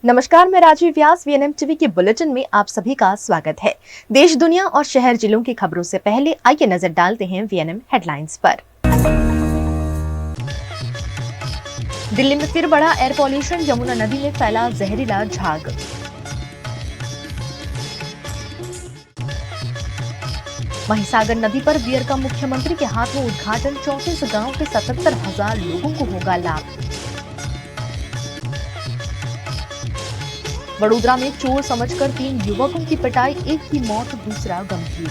नमस्कार, मैं राजीव व्यास। VNM TV के बुलेटिन में आप सभी का स्वागत है। देश, दुनिया और शहर जिलों की खबरों से पहले आइए नजर डालते हैं वीएनएम हेडलाइंस पर। दिल्ली में फिर बढ़ा एयर पॉल्यूशन, यमुना नदी में फैला जहरीला झाग। महिसागर नदी पर बियर का मुख्यमंत्री के हाथ में उद्घाटन, 34 गांव के 77,000 लोगों को होगा लाभ। वडोदरा में चोर समझकर 3 युवकों की पिटाई, एक की मौत, दूसरा गंभीर।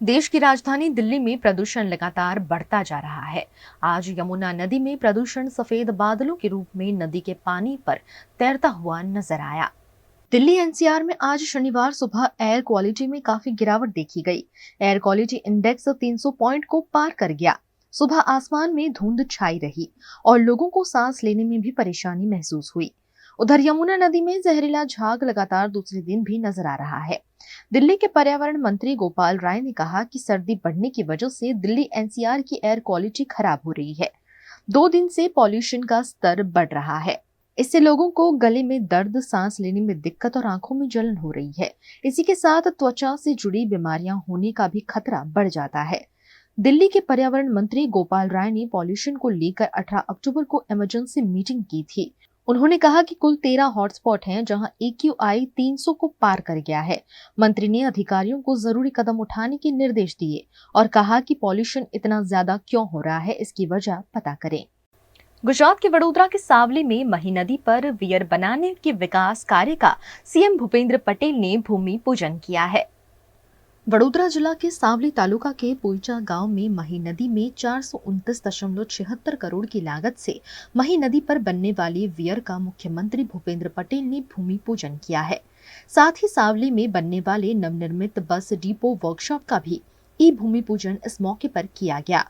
देश की राजधानी दिल्ली में प्रदूषण लगातार बढ़ता जा रहा है। आज यमुना नदी में प्रदूषण सफेद बादलों के रूप में नदी के पानी पर तैरता हुआ नजर आया। दिल्ली एनसीआर में आज शनिवार सुबह एयर क्वालिटी में काफी गिरावट देखी गई। एयर क्वालिटी इंडेक्स 300 पॉइंट को पार कर गया। सुबह आसमान में धुंध छाई रही और लोगों को सांस लेने में भी परेशानी महसूस हुई। उधर यमुना नदी में जहरीला झाग लगातार दूसरे दिन भी नजर आ रहा है। दिल्ली के पर्यावरण मंत्री गोपाल राय ने कहा कि सर्दी बढ़ने की वजह से दिल्ली एनसीआर की एयर क्वालिटी खराब हो रही है। 2 दिन से पॉल्यूशन का स्तर बढ़ रहा है। इससे लोगों को गले में दर्द, सांस लेने में दिक्कत और आंखों में जलन हो रही है। इसी के साथ त्वचा से जुड़ी बीमारियां होने का भी खतरा बढ़ जाता है। दिल्ली के पर्यावरण मंत्री गोपाल राय ने पॉल्यूशन को लेकर 18 अक्टूबर को इमरजेंसी मीटिंग की थी। उन्होंने कहा कि कुल 13 हॉटस्पॉट हैं जहां AQI 300 को पार कर गया है। मंत्री ने अधिकारियों को जरूरी कदम उठाने के निर्देश दिए और कहा कि पॉल्यूशन इतना ज्यादा क्यों हो रहा है, इसकी वजह पता करें। गुजरात के वडोदरा के सावली में मही नदी पर वियर बनाने के विकास कार्य का सीएम भूपेंद्र पटेल ने भूमि पूजन किया है। वडोदरा जिला के सावली तालुका के पोईचा गांव में मही नदी में 429.76 करोड़ की लागत से मही नदी पर बनने वाली वियर का मुख्यमंत्री भूपेंद्र पटेल ने भूमि पूजन किया है। साथ ही सावली में बनने वाले नवनिर्मित बस डिपो वर्कशॉप का भी भूमि पूजन इस मौके पर किया गया।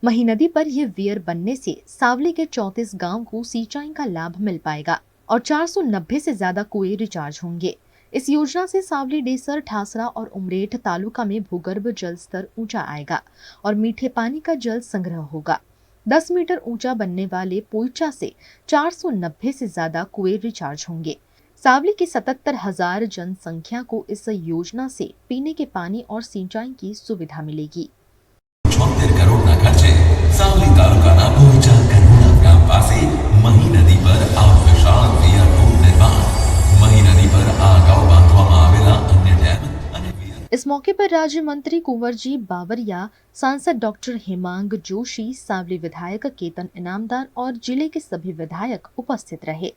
मही नदी पर यह वियर बनने से सावली के 34 गांव को सिंचाई का लाभ मिल पाएगा और 490 से ज्यादा कुएं रिचार्ज होंगे। इस योजना से सावली, डेसर, ठासरा और उमरेठ तालुका में भूगर्भ जल स्तर ऊंचा आएगा और मीठे पानी का जल संग्रह होगा। 10 मीटर ऊंचा बनने वाले पोईचा से 490 से ज्यादा कुएं रिचार्ज होंगे। सावली की 77,000 जनसंख्या को इस योजना से पीने के पानी और सिंचाई की सुविधा मिलेगी। 76 करोड़ના ખર્ચે સાવલી તાલુકાના પોઈચા કરોડા ગામ પાસે મહી નદી પર આ વિશાળ વિયરનું નિર્માણ મહી નદી પર આ અગાઉ બાંધવામાં આવેલા અન્ય ડેમ અને વિયર। इस मौके पर राज्य मंत्री कुंवरजी बावरिया, सांसद डॉक्टर हेमांग जोशी, सावली विधायक केतन इनामदार और जिले के सभी विधायक उपस्थित रहे।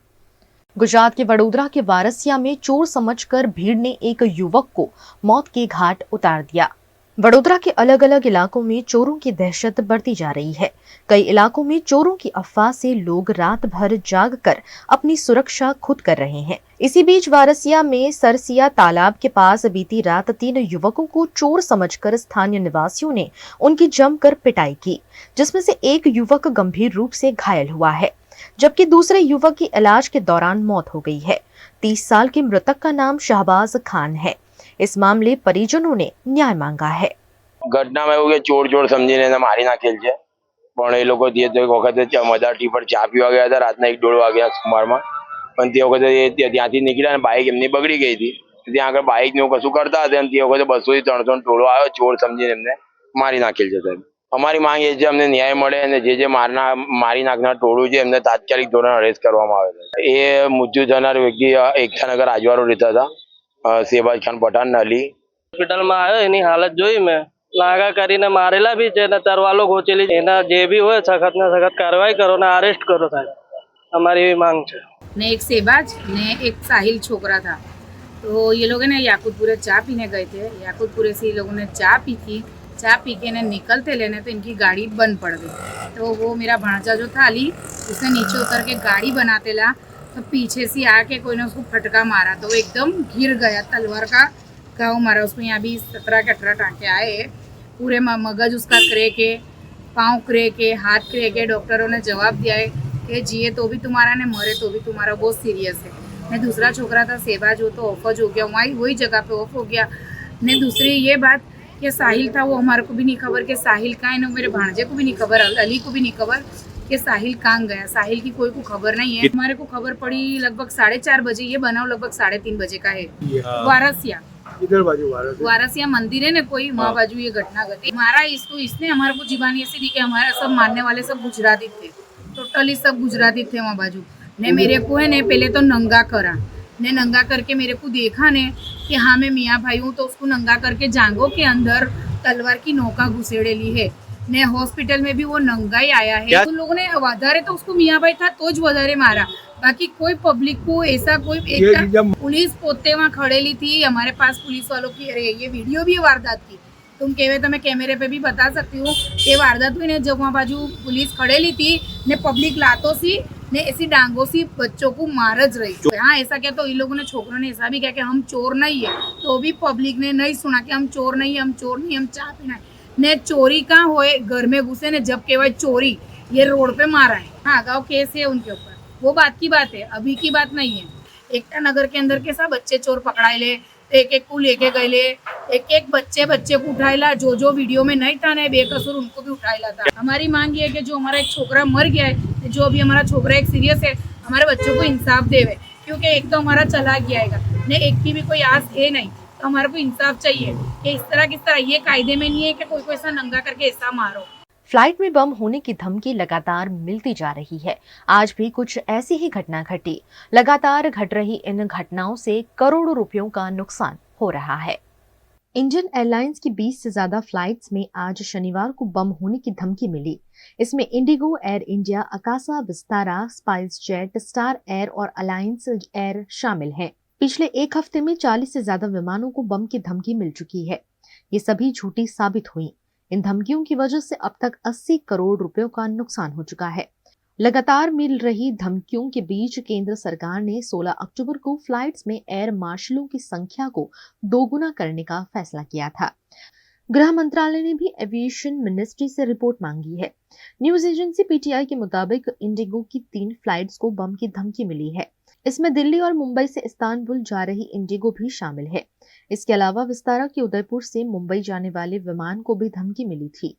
गुजरात के वडोदरा के वारसिया में चोर समझकर भीड़ ने एक युवक को मौत के घाट उतार दिया। वडोदरा के अलग अलग इलाकों में चोरों की दहशत बढ़ती जा रही है। कई इलाकों में चोरों की अफवाह से लोग रात भर जाग कर अपनी सुरक्षा खुद कर रहे हैं। इसी बीच वारसिया में सरसिया तालाब के पास बीती रात 3 युवकों को चोर समझकर स्थानीय निवासियों ने उनकी जमकर पिटाई की, जिसमें से एक युवक गंभीर रूप से घायल हुआ है, जबकि दूसरे युवक की इलाज के दौरान मौत हो गई है। 30 साल के मृतक का नाम शहबाज खान है। इस मामले परिजनों ने न्याय मांगा है। घटना में એવું કે ચોર સમજીને એને મારી નાખેલ છે, પણ એ લોકો તે એક વખતે મદારટી પર ચા પીવા ગયા હતા રાતના 1-1.5 વાગ્યા સુમારમાં, પણ તે વખતે ત્યાંથી નીકળ્યા અને બાઇક એમની બગડી ગઈ હતી। ત્યાં આગળ બાઇક નું કશું કરતા હતા અને તે વખતે 200 થી 300 ટોળો આવ્યો, ચોર સમજીને એમને મારી નાખેલ છે। સાહેબ, અમારી માંગ એ છે અમને ન્યાય મળે અને જે મારી નાખનાર ટોળું છે એમને તાત્કાલિક ધોરણે અરેસ્ટ કરવામાં આવે છે। એ મૃત્યુ થનાર વ્યક્તિ એકતાનગર આજવારો રહેતા હતા, શેબાજ ખાન પઠાણ નલી। હોસ્પિટલ માં આવ્યો, એની હાલત જોઈ મેં, લાગા કરીને મારેલા બી છે ને તરવાલો ઘોચેલી છે। એના જે બી હોય સખત ને સખત કાર્યવાહી કરો ને અરેસ્ટ કરો સાહેબ, हमारी मांग है। ने एक सेबाज ने एक साहिल छोकरा था, तो ये लोग ना याकूतपुरे चाय पीने गए थे। याकूतपुरे से ये लोगों ने चाय पी थी। चाय पी के ने निकलते लेने तो इनकी गाड़ी बंद पड़ गई। तो वो मेरा भांजा जो था अली, उसने नीचे उतर के गाड़ी बनाते ला, तो पीछे से आके कोई ने उसको फटका मारा तो वो एकदम गिर गया। तलवार का घाव मारा उसको। यहाँ भी 17 के 18 टाँके आए। पूरे मगज उसका क्रैक है, पाँव क्रैक है, हाथ क्रैक है। डॉक्टरों ने जवाब दिया है कि जिए तो भी तुम्हारा ने मरे तो भी तुम्हारा, बहुत सीरियस है। ने दूसरा छोकरा था सेबाज, वो तो ऑफ हो गया, वही जगह पे ऑफ हो गया। ने दूसरी ये बात कि साहिल था, वो हमारे को भी नहीं खबर कि साहिल का है, मेरे भांजे को भी नहीं खबर, अली को भी नहीं खबर कि साहिल कहाँ गया। साहिल की कोई को खबर नहीं है। हमारे को खबर पड़ी लगभग 4:30 बजे। ये बनाव लगभग 3:30 बजे का है। वारसिया इधर बाजू वारसिया मंदिर है ना कोई, वहाँ बाजू ये घटना घटी। हमारा इसने हमारे को जीवानी ऐसी दी कि हमारे सब मारने वाले सब गुजराती थे, टोटली सब गुजराती थे वहाँ बाजू ने। मेरे को है ने पहले तो नंगा करा ने, नंगा करके मेरे को देखा ने कि हाँ मैं मियाँ भाई हूँ, तो उसको नंगा करके जांघों के अंदर तलवार की नोका घुसेड़ेली है ने। हॉस्पिटल में भी वो नंगा ही आया है। उन लोगों ने वधारे तो उसको मियाँ भाई था तो ज वधारे मारा, बाकी कोई पब्लिक को ऐसा कोई पुलिस पोते वहाँ खड़ेली थी हमारे पास पुलिस वालों की। अरे ये वीडियो भी है वारदात की, तुम कहे तो मैं कैमरे पे भी बता सकती हूँ। ये वारदात हुई ने जब वहाँ बाजू पुलिस खड़ेली थी ने, पब्लिक लातों सी ने ऐसी डांगों सी बच्चों को मारज रही। हाँ ऐसा क्या, तो इन लोगों ने छोकरों ने ऐसा भी क्या कि हम चोर नहीं है, तो भी पब्लिक ने नहीं सुना कि हम चोर नहीं है, हम चोर नहीं, हम चाय पीना है ने। चोरी कहाँ होए, घर में घुसे ने, जब केवल चोरी ये रोड पे मारा है। हाँ गाँव केस है उनके ऊपर, वो बात की बात है, अभी की बात नहीं है। एकता नगर के अंदर के सब बच्चे चोर पकड़ाए ले, एक एक को लेके गए ले, एक एक बच्चे को उठाएला। जो वीडियो में नहीं था ना बेकसूर उनको भी उठाएला था। हमारी मांग ये है कि जो हमारा एक छोकरा मर गया है, जो अभी हमारा छोकरा एक सीरियस है, हमारे बच्चों को इंसाफ देवे, क्योंकि एक तो हमारा चला गया ने, एक की भी कोई आस है नहीं, तो हमारे को इंसाफ चाहिए कि इस तरह ये कायदे में नहीं है कि कोई ऐसा नंगा करके ऐसा मारो। फ्लाइट में बम होने की धमकी लगातार मिलती जा रही है। आज भी कुछ ऐसी ही घटना घटी। लगातार घट रही इन घटनाओं से करोड़ों रुपयों का नुकसान हो रहा है। इंडियन एयरलाइंस की 20 से ज्यादा फ्लाइट्स में आज शनिवार को बम होने की धमकी मिली। इसमें Indigo, air India, Akasa, Vistara, spice jet, star air और अलायंस एयर शामिल हैं। पिछले एक हफ्ते में 40 से ज्यादा विमानों को बम की धमकी मिल चुकी है। ये सभी झूठी साबित हुई। इन धमकियों की वजह से अब तक 80 करोड़ रुपयों का नुकसान हो चुका है। लगातार मिल रही धमकियों के बीच केंद्र सरकार ने 16 अक्टूबर को फ्लाइट्स में एयर मार्शलों की संख्या को दोगुना करने का फैसला किया था। गृह मंत्रालय ने भी एविएशन मिनिस्ट्री से रिपोर्ट मांगी है। न्यूज एजेंसी पीटीआई के मुताबिक इंडिगो की 3 फ्लाइट्स को बम की धमकी मिली है। इसमें दिल्ली और मुंबई से इस्तांबुल जा रही इंडिगो भी शामिल है। इसके अलावा विस्तारा के उदयपुर से मुंबई जाने वाले विमान को भी धमकी मिली थी।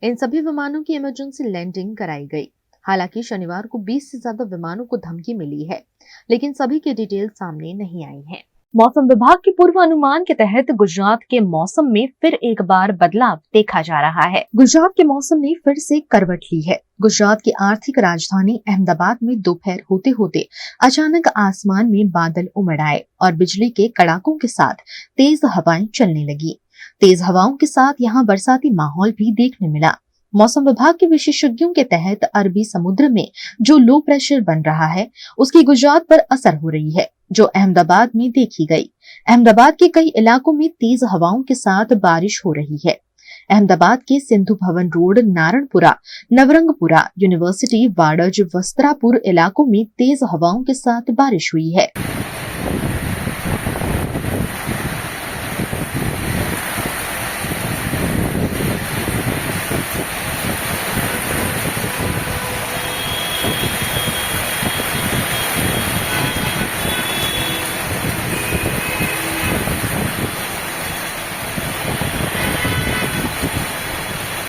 इन सभी विमानों की इमरजेंसी लैंडिंग कराई गई। हालांकि शनिवार को 20 से ज्यादा विमानों को धमकी मिली है, लेकिन सभी की डिटेल सामने नहीं आई है। मौसम विभाग के पूर्वानुमान के तहत गुजरात के मौसम में फिर एक बार बदलाव देखा जा रहा है। गुजरात के मौसम ने फिर से करवट ली है। गुजरात की आर्थिक राजधानी अहमदाबाद में दोपहर होते होते अचानक आसमान में बादल उमड़ आए और बिजली के कड़ाकों के साथ तेज हवाएं चलने लगी। तेज हवाओं के साथ यहाँ बरसाती माहौल भी देखने मिला। मौसम विभाग के विशेषज्ञों के तहत अरबी समुद्र में जो लो प्रेशर बन रहा है उसकी गुजरात पर असर हो रही है, जो अहमदाबाद में देखी गई। अहमदाबाद के कई इलाकों में तेज हवाओं के साथ बारिश हो रही है। अहमदाबाद के सिंधु भवन रोड, नारणपुरा, नवरंगपुरा, यूनिवर्सिटी, वाड़ज, वस्त्रापुर इलाकों में तेज हवाओं के साथ बारिश हुई है।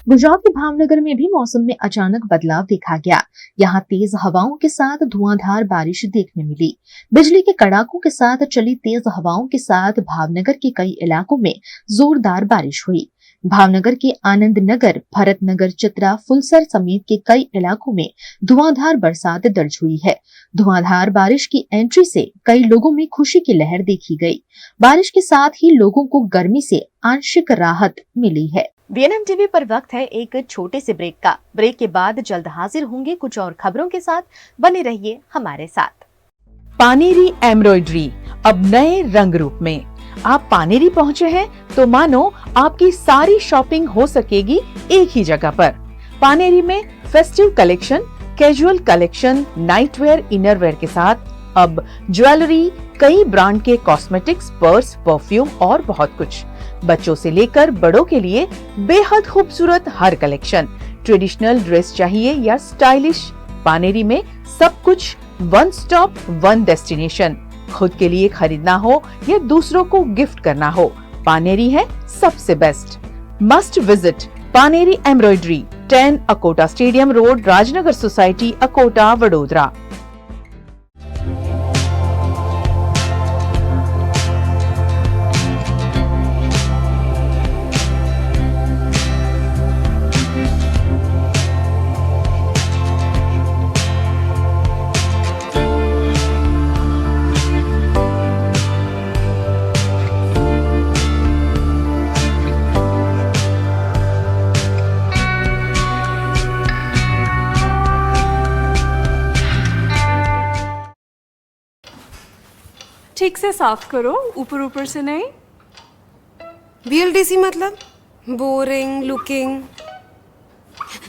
गुजरात के भावनगर में भी मौसम में अचानक बदलाव देखा गया। यहाँ तेज हवाओं के साथ धुआंधार बारिश देखने मिली। बिजली के कड़ाकों के साथ चली तेज हवाओं के साथ भावनगर के कई इलाकों में जोरदार बारिश हुई। भावनगर के आनंद नगर, भरत नगर, चित्रा, फुलसर समेत के कई इलाकों में धुआंधार बरसात दर्ज हुई है। धुआंधार बारिश की एंट्री से कई लोगों में खुशी की लहर देखी गई। बारिश के साथ ही लोगों को गर्मी से आंशिक राहत मिली है। बीएनएम टीवी पर वक्त है एक छोटे से ब्रेक का। ब्रेक के बाद जल्द हाजिर होंगे कुछ और खबरों के साथ। बने रहिए हमारे साथ। पानेरी एम्ब्रॉयडरी अब नए रंग रूप में। आप पानेरी पहुंचे हैं तो मानो आपकी सारी शॉपिंग हो सकेगी एक ही जगह पर। पानेरी में festive collection, casual collection, nightwear, innerwear के साथ अब ज्वेलरी, कई ब्रांड के कॉस्मेटिक्स, पर्स, परफ्यूम और बहुत कुछ। बच्चों से लेकर बड़ों के लिए बेहद खूबसूरत हर कलेक्शन। ट्रेडिशनल ड्रेस चाहिए या स्टाइलिश, पानेरी में सब कुछ वन स्टॉप वन डेस्टिनेशन। खुद के लिए खरीदना हो या दूसरों को गिफ्ट करना हो, पानेरी है सबसे best. Must visit Paneri embroidery. 10 Akota stadium road, Rajnagar society, Akota, Vadodara. ठीक से साफ करो, ऊपर ऊपर से नहीं। VLDC मतलब बोरिंग लुकिंग।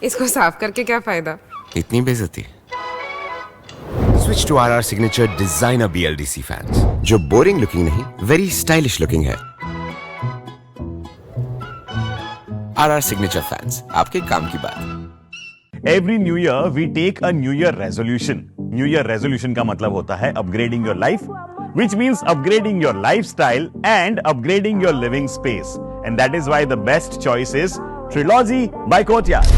इसको साफ करके क्या फायदा? इतनी बेइज्जती। Switch to RR signature designer BLDC fans, जो बोरिंग लुकिंग नहीं, वेरी स्टाइलिश लुकिंग है। RR सिग्नेचर फैंस, आपके काम की बात। Every new year we take a new year resolution. New year resolution का मतलब होता है upgrading your life, which means upgrading your lifestyle and upgrading your living space. And that is why the best choice is Trilogy by Courtyard.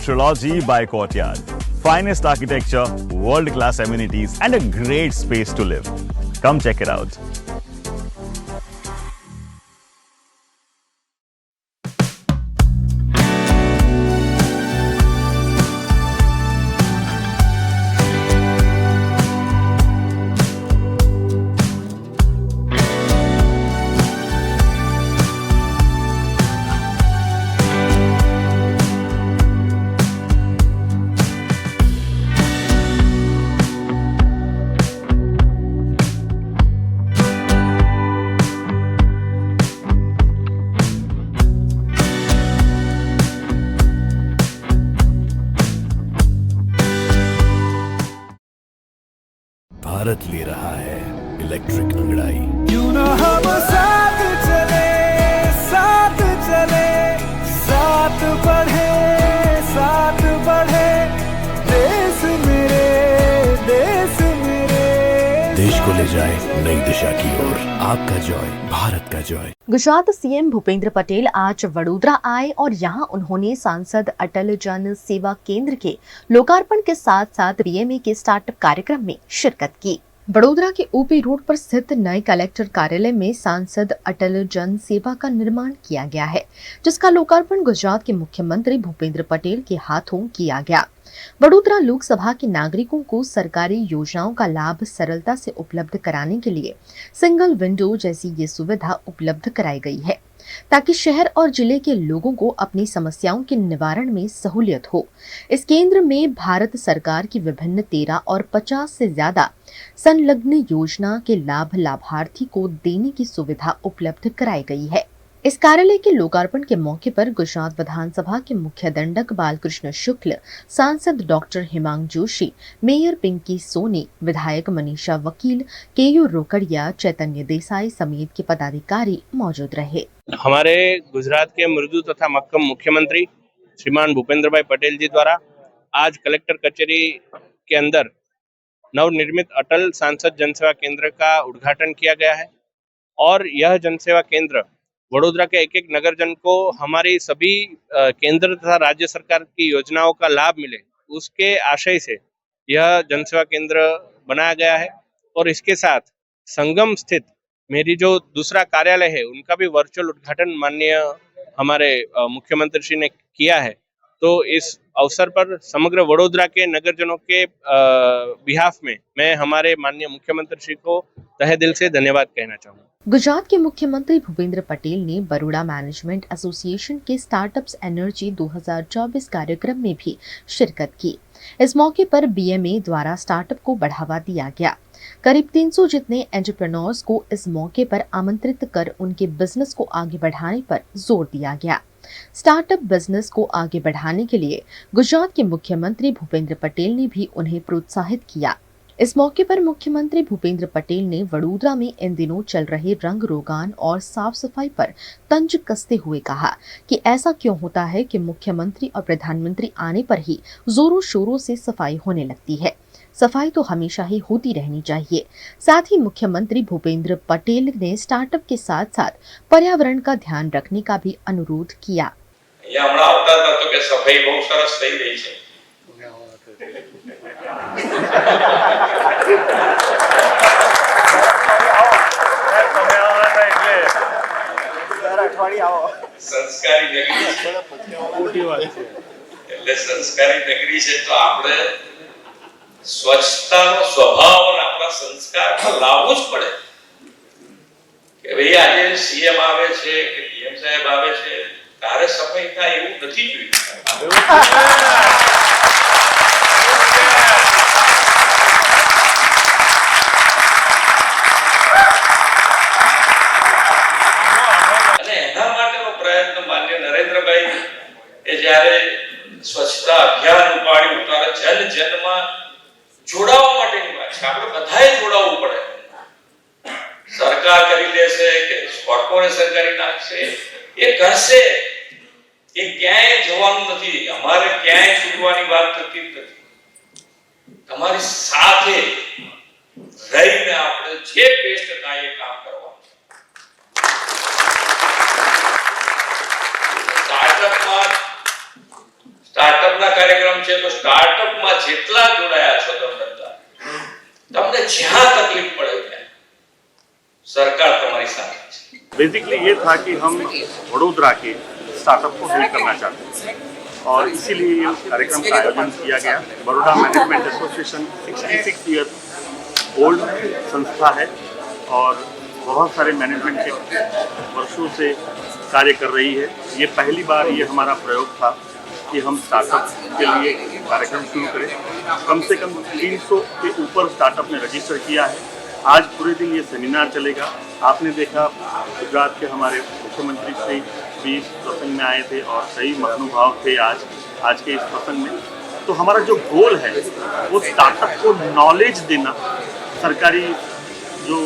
Trilogy by Courtyard. Finest architecture, world-class amenities, and a great space to live. Come check it out. Bharat ले रहा है electric अंगड़ाई। क्यों ना हम साथ चले, साथ चले, साथ बढ़े, साथ बढ़े, देश मेरे, देश मेरे। देश को ले जाए नई दिशा की ओर। आपका जॉय, भारत का जॉय। गुजरात सीएम भूपेंद्र पटेल आज वडोदरा आए और यहां उन्होंने सांसद अटल जन सेवा केंद्र के लोकार्पण के साथ साथ BMA के स्टार्टअप कार्यक्रम में शिरकत की। वडोदरा के OP रोड पर स्थित नए कलेक्टर कार्यालय में सांसद अटल जन सेवा का निर्माण किया गया है, जिसका लोकार्पण गुजरात के मुख्यमंत्री भूपेंद्र पटेल के हाथों किया गया। वडोदरा लोकसभा के नागरिकों को सरकारी योजनाओं का लाभ सरलता से उपलब्ध कराने के लिए सिंगल विंडो जैसी ये सुविधा उपलब्ध कराई गई है, ताकि शहर और जिले के लोगों को अपनी समस्याओं के निवारण में सहूलियत हो। इस केंद्र में भारत सरकार की विभिन्न 13 और 50 से ज्यादा संलग्न योजना के लाभ लाभार्थी को देने की सुविधा उपलब्ध कराई गई है। इस कार्यालय के लोकार्पण के मौके पर गुजरात विधानसभा के मुख्य दंडक बालकृष्ण शुक्ल, सांसद डॉक्टर हिमांग जोशी, मेयर पिंकी सोनी, विधायक मनीषा वकील, KU रोकड़िया, चैतन्य देसाई समेत के पदाधिकारी मौजूद रहे। हमारे गुजरात के मृदु तथा मक्कम मुख्यमंत्री श्रीमान भूपेंद्र भाई पटेल जी द्वारा आज कलेक्टर कचेरी के अंदर नवनिर्मित अटल सांसद जनसेवा केंद्र का उद्घाटन किया गया है और यह जनसेवा केंद्र वडोदरा के एक एक नगरजन को हमारी सभी केंद्र तथा राज्य सरकार की योजनाओं का लाभ मिले, उसके आशय से यह जनसेवा केंद्र बनाया गया है। और इसके साथ संगम स्थित मेरी जो दूसरा कार्यालय है उनका भी वर्चुअल उद्घाटन माननीय हमारे मुख्यमंत्री श्री ने किया है। तो इस अवसर पर समग्र वडोदरा के नगरजनों के बिहाफ में मैं हमारे माननीय मुख्यमंत्री श्री को तहे दिल से धन्यवाद कहना चाहूँगा। गुजरात के मुख्यमंत्री भूपेंद्र पटेल ने बड़ौदा मैनेजमेंट एसोसिएशन के स्टार्टअप्स एनर्जी 2024 कार्यक्रम में भी शिरकत की। इस मौके पर BMA द्वारा स्टार्टअप को बढ़ावा दिया गया। करीब 300 जितने एंटरप्रेन्योर्स को इस मौके पर आमंत्रित कर उनके बिजनेस को आगे बढ़ाने पर जोर दिया गया। स्टार्टअप बिजनेस को आगे बढ़ाने के लिए गुजरात के मुख्यमंत्री भूपेंद्र पटेल ने भी उन्हें प्रोत्साहित किया। इस मौके पर मुख्यमंत्री भूपेंद्र पटेल ने वडोदरा में इन दिनों चल रहे रंग रोगान और साफ सफाई पर तंज कसते हुए कहा कि ऐसा क्यों होता है कि मुख्यमंत्री और प्रधानमंत्री आने पर ही जोरों शोरों से सफाई होने लगती है। सफाई तो हमेशा ही होती रहनी चाहिए। साथ ही मुख्यमंत्री भूपेंद्र पटेल ने स्टार्टअप के साथ साथ पर्यावरण का ध्यान रखने का भी अनुरोध किया। सफाई बहुत सरस થઈ રહી છે। સંસ્કારી નગરી છે તો આપણે સ્વચ્છતાનો સ્વભાવ અને આપણા સંસ્કારમાં લાવવું જ પડે કે ભાઈ આજે સીએમ આવે છે કે પીએમ સાહેબ આવે છે તારે સફાઈ થાય એવું નથી જોઈતું। જ્યારે સ્વચ્છતા અભિયાન ઉપાડ્યું ત્યારે જન જનમાં જોડાવા માટેની વાત છે। આપણે બધાએ જોડાવવું પડે। સરકાર કરી લેશે કે કોર્પોરેશન કરી નાખશે એ કરશે, એ ક્યાંય જવાનું નથી। અમારે ક્યાંય છૂટવાની વાત થતી નથી। તમારી સાથે રહીને આપણે જે બેસ્ટ થાય એ કામ કરવાનું। स्टार्टअप ना कार्यक्रम છે તો સ્ટાર્ટઅપ માં જેટલા જોડાયા છો તમને જ્યાં તકલીફ પડે ત્યાં સરકાર તમારી સાથે છે। बेसिकली ये था कि हम वडोदरा के स्टार्टअप को हेल्प करना चाहते हैं और इसीलिए ये कार्यक्रम का आयोजन किया गया। Baroda management association 66 year old संस्था है और बहुत सारे मैनेजमेंट के वर्षों से कार्य कर रही है। ये पहली बार ये हमारा प्रयोग था कि हम स्टार्टअप के लिए कार्यक्रम शुरू करें। कम से कम 300 के ऊपर स्टार्टअप ने रजिस्टर किया है। आज पूरे दिन ये सेमिनार चलेगा। आपने देखा गुजरात के हमारे मुख्यमंत्री श्री भी इस प्रसंग में आए थे और कई महानुभाव थे आज के इस प्रसंग में। तो हमारा जो गोल है वो स्टार्टअप को नॉलेज देना। सरकारी जो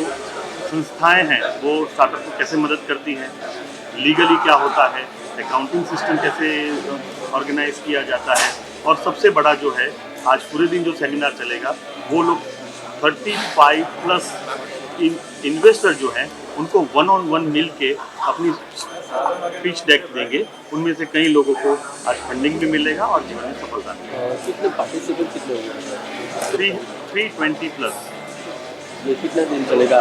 संस्थाएं हैं वो स्टार्टअप को कैसे मदद करती हैं, लीगली क्या होता है, अकाउंटिंग सिस्टम कैसे ऑर्गेनाइज किया जाता है, और सबसे बड़ा जो है आज पूरे दिन जो सेमिनार चलेगा वो लोग 35 प्लस इन्वेस्टर जो हैं उनको 1-on-1 मिल के अपनी पिच डेक देंगे। उनमें से कई लोगों को आज फंडिंग भी मिलेगा और जीवन में सफलता मिलेगी। कितने पार्टिसिपेंट कितने होंगे? 320 प्लस। ये कितना दिन चलेगा?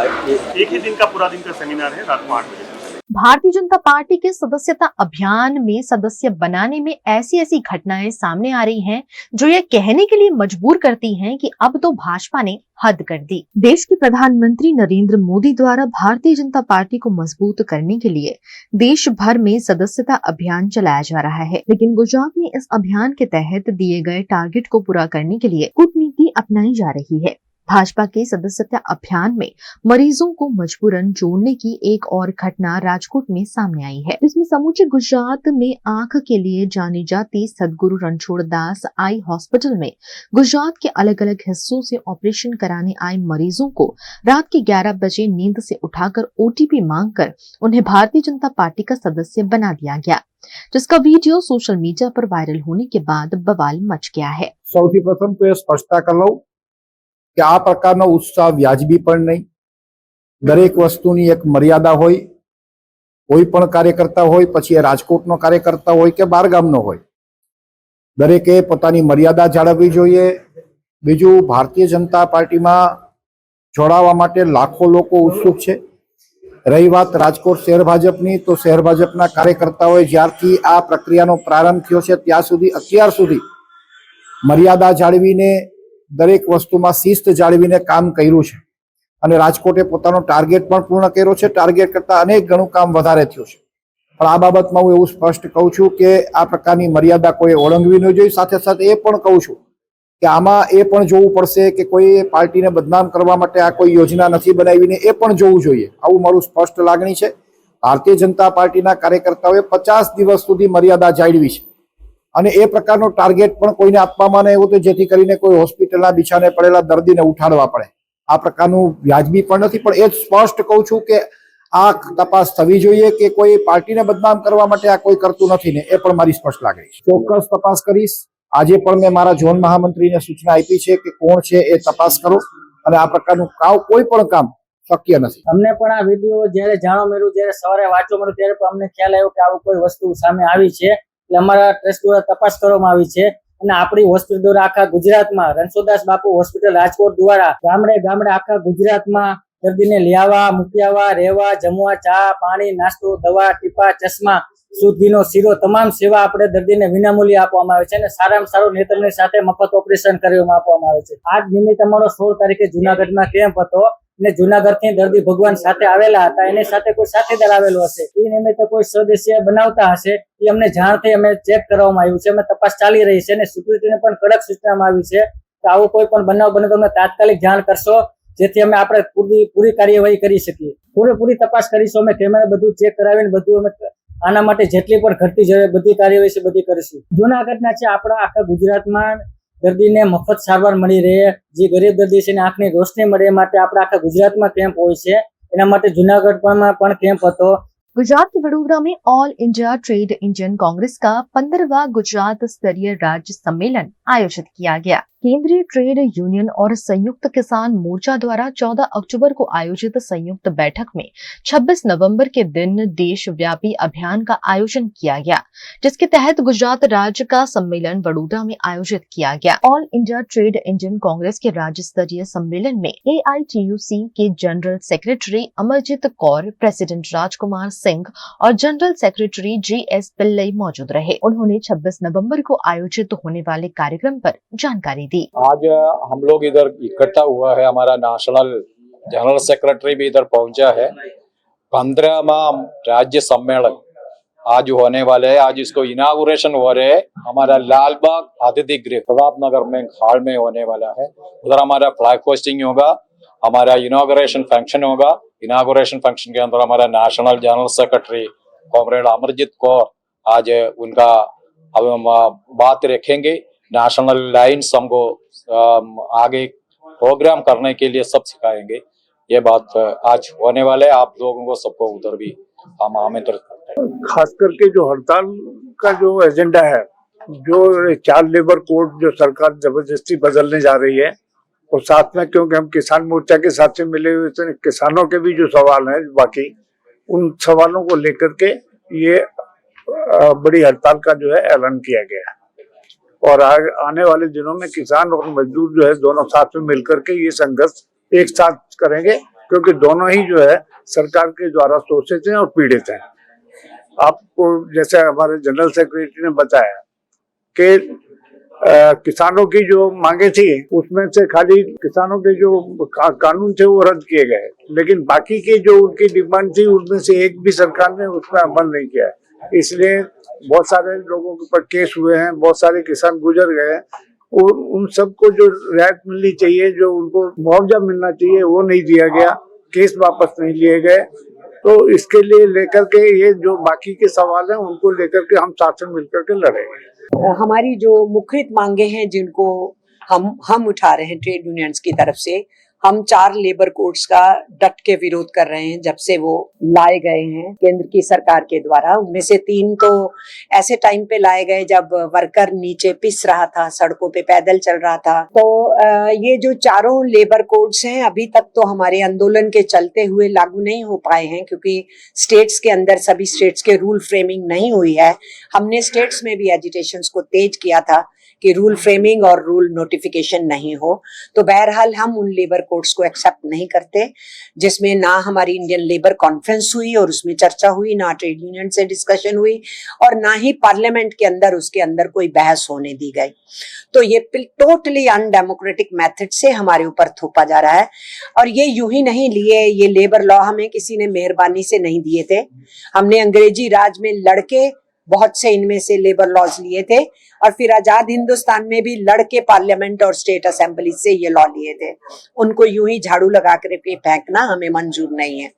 एक ही दिन का पूरा दिन का सेमिनार है, रात को 8 बजे। भारतीय जनता पार्टी के सदस्यता अभियान में सदस्य बनाने में ऐसी घटनाएं सामने आ रही हैं जो ये कहने के लिए मजबूर करती हैं कि अब तो भाजपा ने हद कर दी। देश के प्रधानमंत्री नरेंद्र मोदी द्वारा भारतीय जनता पार्टी को मजबूत करने के लिए देश भर में सदस्यता अभियान चलाया जा रहा है, लेकिन गुजरात में इस अभियान के तहत दिए गए टारगेट को पूरा करने के लिए कूटनीति अपनाई जा रही है। भाजपा के सदस्यता अभियान में मरीजों को मजबूरन जोड़ने की एक और घटना राजकोट में सामने आई है, जिसमें समूचे गुजरात में आंख के लिए जानी जाती सदगुरु रणछोड़ दास आई हॉस्पिटल में गुजरात के अलग अलग हिस्सों से ऑपरेशन कराने आए मरीजों को रात के 11 बजे नींद से उठाकर ओटीपी मांगकर उन्हें भारतीय जनता पार्टी का सदस्य बना दिया गया, जिसका वीडियो सोशल मीडिया पर वायरल होने के बाद बवाल मच गया है। સૌથી પ્રથમ તો એ સ્પષ્ટતા કરી લઉં કે આ પ્રકારનો ઉત્સાહ વ્યાજબી પણ નહીં। દરેક વસ્તુની એક મર્યાદા હોય। કોઈ પણ કાર્યકર્તા હોય, પછી એ રાજકોટનો કાર્યકર્તા હોય કે બહારગામનો હોય, દરેકે પોતાની મર્યાદા જાળવવી જોઈએ। બીજું, ભારતીય જનતા પાર્ટીમાં જોડાવા માટે લાખો લોકો ઉત્સુક છે। રહી વાત રાજકોટ શહેર ભાજપની, તો શહેર ભાજપના કાર્યકર્તાઓએ જ્યારથી આ પ્રક્રિયાનો પ્રારંભ થયો છે ત્યાં સુધી અત્યાર સુધી મર્યાદા જાળવીને દરેક વસ્તુમાં શિસ્ત જાળવીને કામ કર્યું છે અને રાજકોટે પોતાનો ટાર્ગેટ પણ પૂર્ણ કર્યો છે। ટાર્ગેટ કરતાં અનેક ગણું કામ વધારે થયું છે। પણ આ બાબતમાં હું એવું સ્પષ્ટ કહું છું કે આ પ્રકારની મર્યાદા કોઈ ઓળંગવી ન જોઈએ। સાથે સાથે એ પણ કહું છું કે આમાં એ પણ જોવું પડશે કે કોઈ પાર્ટીને બદનામ કરવા માટે આ કોઈ યોજના નથી બનાવીને એ પણ જોવું જોઈએ। આવું મારું સ્પષ્ટ લાગણી છે। ભારતીય જનતા પાર્ટીના કાર્યકર્તાઓએ 50 દિવસ સુધી મર્યાદા જાળવી છે અને એ પ્રકારનો ટાર્ગેટ પણ કોઈને આપવામાં નહીં હોતો જેથી કરીને કોઈ હોસ્પિટલના બિછાને પડેલા દર્દીને ઉઠાડવા પડે. આ પ્રકારનું વ્યાજબી પણ નથી. પણ એ સ્પષ્ટ કહું છું કે આ તપાસ થવી જોઈએ કે કોઈ પાર્ટીને બદનામ કરવા માટે આ કોઈ કરતું નથી ને એ પણ મારી સ્પષ્ટ લાગણી છે. ચોક્કસ તપાસ કરીશ. આજે પણ મેં મારા ઝોન મહામંત્રીને સૂચના આપી છે કે કોણ છે એ તપાસ કરો અને આ પ્રકારનું કોઈ પણ કામ શક્ય નથી. અમને પણ આ વિડીયો જ્યારે જાણવા મળ્યું, જ્યારે સવારે વાંચવા મળ્યું ત્યારે પણ અમને ખ્યાલ આવ્યો કે આવું કોઈ વસ્તુ સામે આવી છે. એટલે અમારા ટ્રસ્ટ દ્વારા તપાસ કરવામાં આવી છે અને આપણી હોસ્પિટલ દ્વારા આખા ગુજરાતમાં રણછોડદાસ બાપુ હોસ્પિટલ રાજકોટ દ્વારા ગામડે ગામડે આખા ગુજરાતમાં દર્દીને લેવા, મૂકી આવવા, રહેવા, જમવા, ચા, પાણી, નાસ્તો, દવા, ટીપા, ચશ્મા, શુદ્ધિનો શીરો તમામ સેવા આપણે દર્દીને વિનામૂલ્યે આપવામાં આવે છે અને સારામાં સારું નેત્રની સાથે મફત ઓપરેશન કરવામાં આપવામાં આવે છે. આ જ નિમિત્તે અમારો 16 તારીખે જુનાગઢમાં કેમ્પ હતો અને જુનાગઢ થી દર્દી ભગવાન સાથે આવેલા હતા. એની સાથે કોઈ સાથીદાર આવેલો હશે, એ નિમિત્તે કોઈ સદસ્ય બનાવતા હશે, એ અમને જાણથી અમે ચેક કરવામાં આવ્યું છે. અમે તપાસ ચાલી રહી છે અને સિક્યુરિટીને પણ કડક સૂચનામાં આવી છે કે આવું કોઈ પણ બનાવ બને તો અમને તાત્કાલિક જાણ કરશો જેથી અમે આપણે પૂરી કાર્યવાહી કરી શકીએ. પૂરેપૂરી તપાસ કરીશું. અમે કેમેરા બધું ચેક કરાવીને બધું અમે આના માટે જેટલી પણ ઘટતી જરૂર બધી કાર્યવાહી છે બધી કરીશું. જૂનાગઢના છે આપણા આખા ગુજરાતમાં દર્દીને મફત સારવાર મળી રહે, જે ગરીબ દર્દી છે એને આંખની રોશની મળે માટે આપણા આખા ગુજરાતમાં કેમ્પ હોય છે. એના માટે જूनागढ़ પણ કેમ્પ હતો. गुजरात के वडोदरा में all India trade union Congress का 15वां गुजरात स्तरीय राज्य सम्मेलन आयोजित किया गया. केंद्रीय ट्रेड यूनियन और संयुक्त किसान मोर्चा द्वारा 14 अक्टूबर को आयोजित संयुक्त बैठक में 26 नवंबर के दिन देशव्यापी अभियान का आयोजन किया गया, जिसके तहत गुजरात राज्य का सम्मेलन वडोदरा में आयोजित किया गया. All India trade union congress के राज्य स्तरीय सम्मेलन में AITUC के general secretary Amarjeet Kaur, president Rajkumar Singh और जनरल सेक्रेटरी GS पिल्लई मौजूद रहे. उन्होंने 26 नवंबर को आयोजित होने वाले कार्यक्रम पर जानकारी दी. आज हम लोग इधर इकट्ठा हुआ है, हमारा नेशनल जनरल सेक्रेटरी भी इधर पहुंचा है. 15वां राज्य सम्मेलन आज होने वाले है. आज इसको इनागुरेशन हो रहे है हमारा लालबाग अतिथि गृह प्रतापनगर में हॉल में होने वाला है. उधर हमारा फ्लैग होस्टिंग होगा, हमारा इनागुरेशन फंक्शन होगा. इनागुरेशन फंक्शन के अंदर हमारा national general secretary comrade Amarjeet Kaur आज उनका बात रखेंगे. नेशनल लाइन्स हमको आगे प्रोग्राम करने के लिए सब सिखाएंगे. ये बात आज होने वाले. आप लोगों को सबको उधर भी हम आमंत्रित करते हैं. खास करके जो हड़ताल का जो एजेंडा है, जो 4 लेबर कोड जो सरकार जबरदस्ती बदलने जा रही है, और साथ में क्योंकि हम किसान मोर्चा के साथ से मिले हुए थे, किसानों के भी जो सवाल हैं बाकी उन सवालों को लेकर के ये बड़ी हड़ताल का जो है ऐलान किया गया है. और आने वाले दिनों में किसान और मजदूर जो है दोनों साथ में मिलकर के ये संघर्ष एक साथ करेंगे, क्योंकि दोनों ही जो है सरकार के द्वारा शोषित हैं और पीड़ित हैं. आपको जैसे हमारे जनरल सेक्रेटरी ने बताया कि किसानों की जो मांगे थी उसमें से खाली किसानों के जो कानून थे वो रद्द किए गए, लेकिन बाकी की जो उनकी डिमांड थी उनमें से एक भी सरकार ने उसमें अमल नहीं किया है. इसलिए बहुत सारे लोगों के ऊपर केस हुए हैं, बहुत सारे किसान गुजर गए हैं. और उन सबको जो रियायत मिलनी चाहिए, जो उनको मुआवजा मिलना चाहिए, वो नहीं दिया गया. केस वापस नहीं लिए गए. तो इसके लिए लेकर के ये जो बाकी के सवाल हैं उनको लेकर के हम साथ में मिलकर के लड़ेंगे. हमारी जो मुखरित मांगे हैं जिनको हम उठा रहे हैं ट्रेड यूनियंस की तरफ से, हम 4 लेबर कोड्स का डट के विरोध कर रहे हैं जब से वो लाए गए हैं केंद्र की सरकार के द्वारा. उनमें से 3 तो ऐसे टाइम पे लाए गए जब वर्कर नीचे पिस रहा था, सड़कों पे पैदल चल रहा था. तो ये जो 4 लेबर कोड्स हैं अभी तक तो हमारे आंदोलन के चलते हुए लागू नहीं हो पाए हैं, क्योंकि स्टेट्स के अंदर सभी स्टेट्स के रूल फ्रेमिंग नहीं हुई है. हमने स्टेट्स में भी एजिटेशंस को तेज किया था कि रूल फ्रेमिंग और रूल नोटिफिकेशन नहीं हो. तो बहरहाल हम उन लेबर कोड्स को एक्सेप्ट नहीं करते जिसमें ना हमारी इंडियन लेबर कॉन्फ्रेंस हुई और उसमें चर्चा हुई, ना ट्रेड यूनियन से डिस्कशन हुई, और ना ही पार्लियामेंट के अंदर उसके अंदर कोई बहस होने दी गई. तो ये टोटली अनडेमोक्रेटिक मेथड से हमारे ऊपर थोपा जा रहा है. और ये यूं ही नहीं लिए, ये लेबर लॉ हमें किसी ने मेहरबानी से नहीं दिए थे. हमने अंग्रेजी राज में लड़के बहुत से इनमें से लेबर लॉज लिए थे और फिर आजाद हिंदुस्तान में भी लड़के पार्लियामेंट और स्टेट असेंबली से ये लॉ लिए थे। उनको यूं ही झाड़ू लगा कर फेंकना हमें मंजूर नहीं है।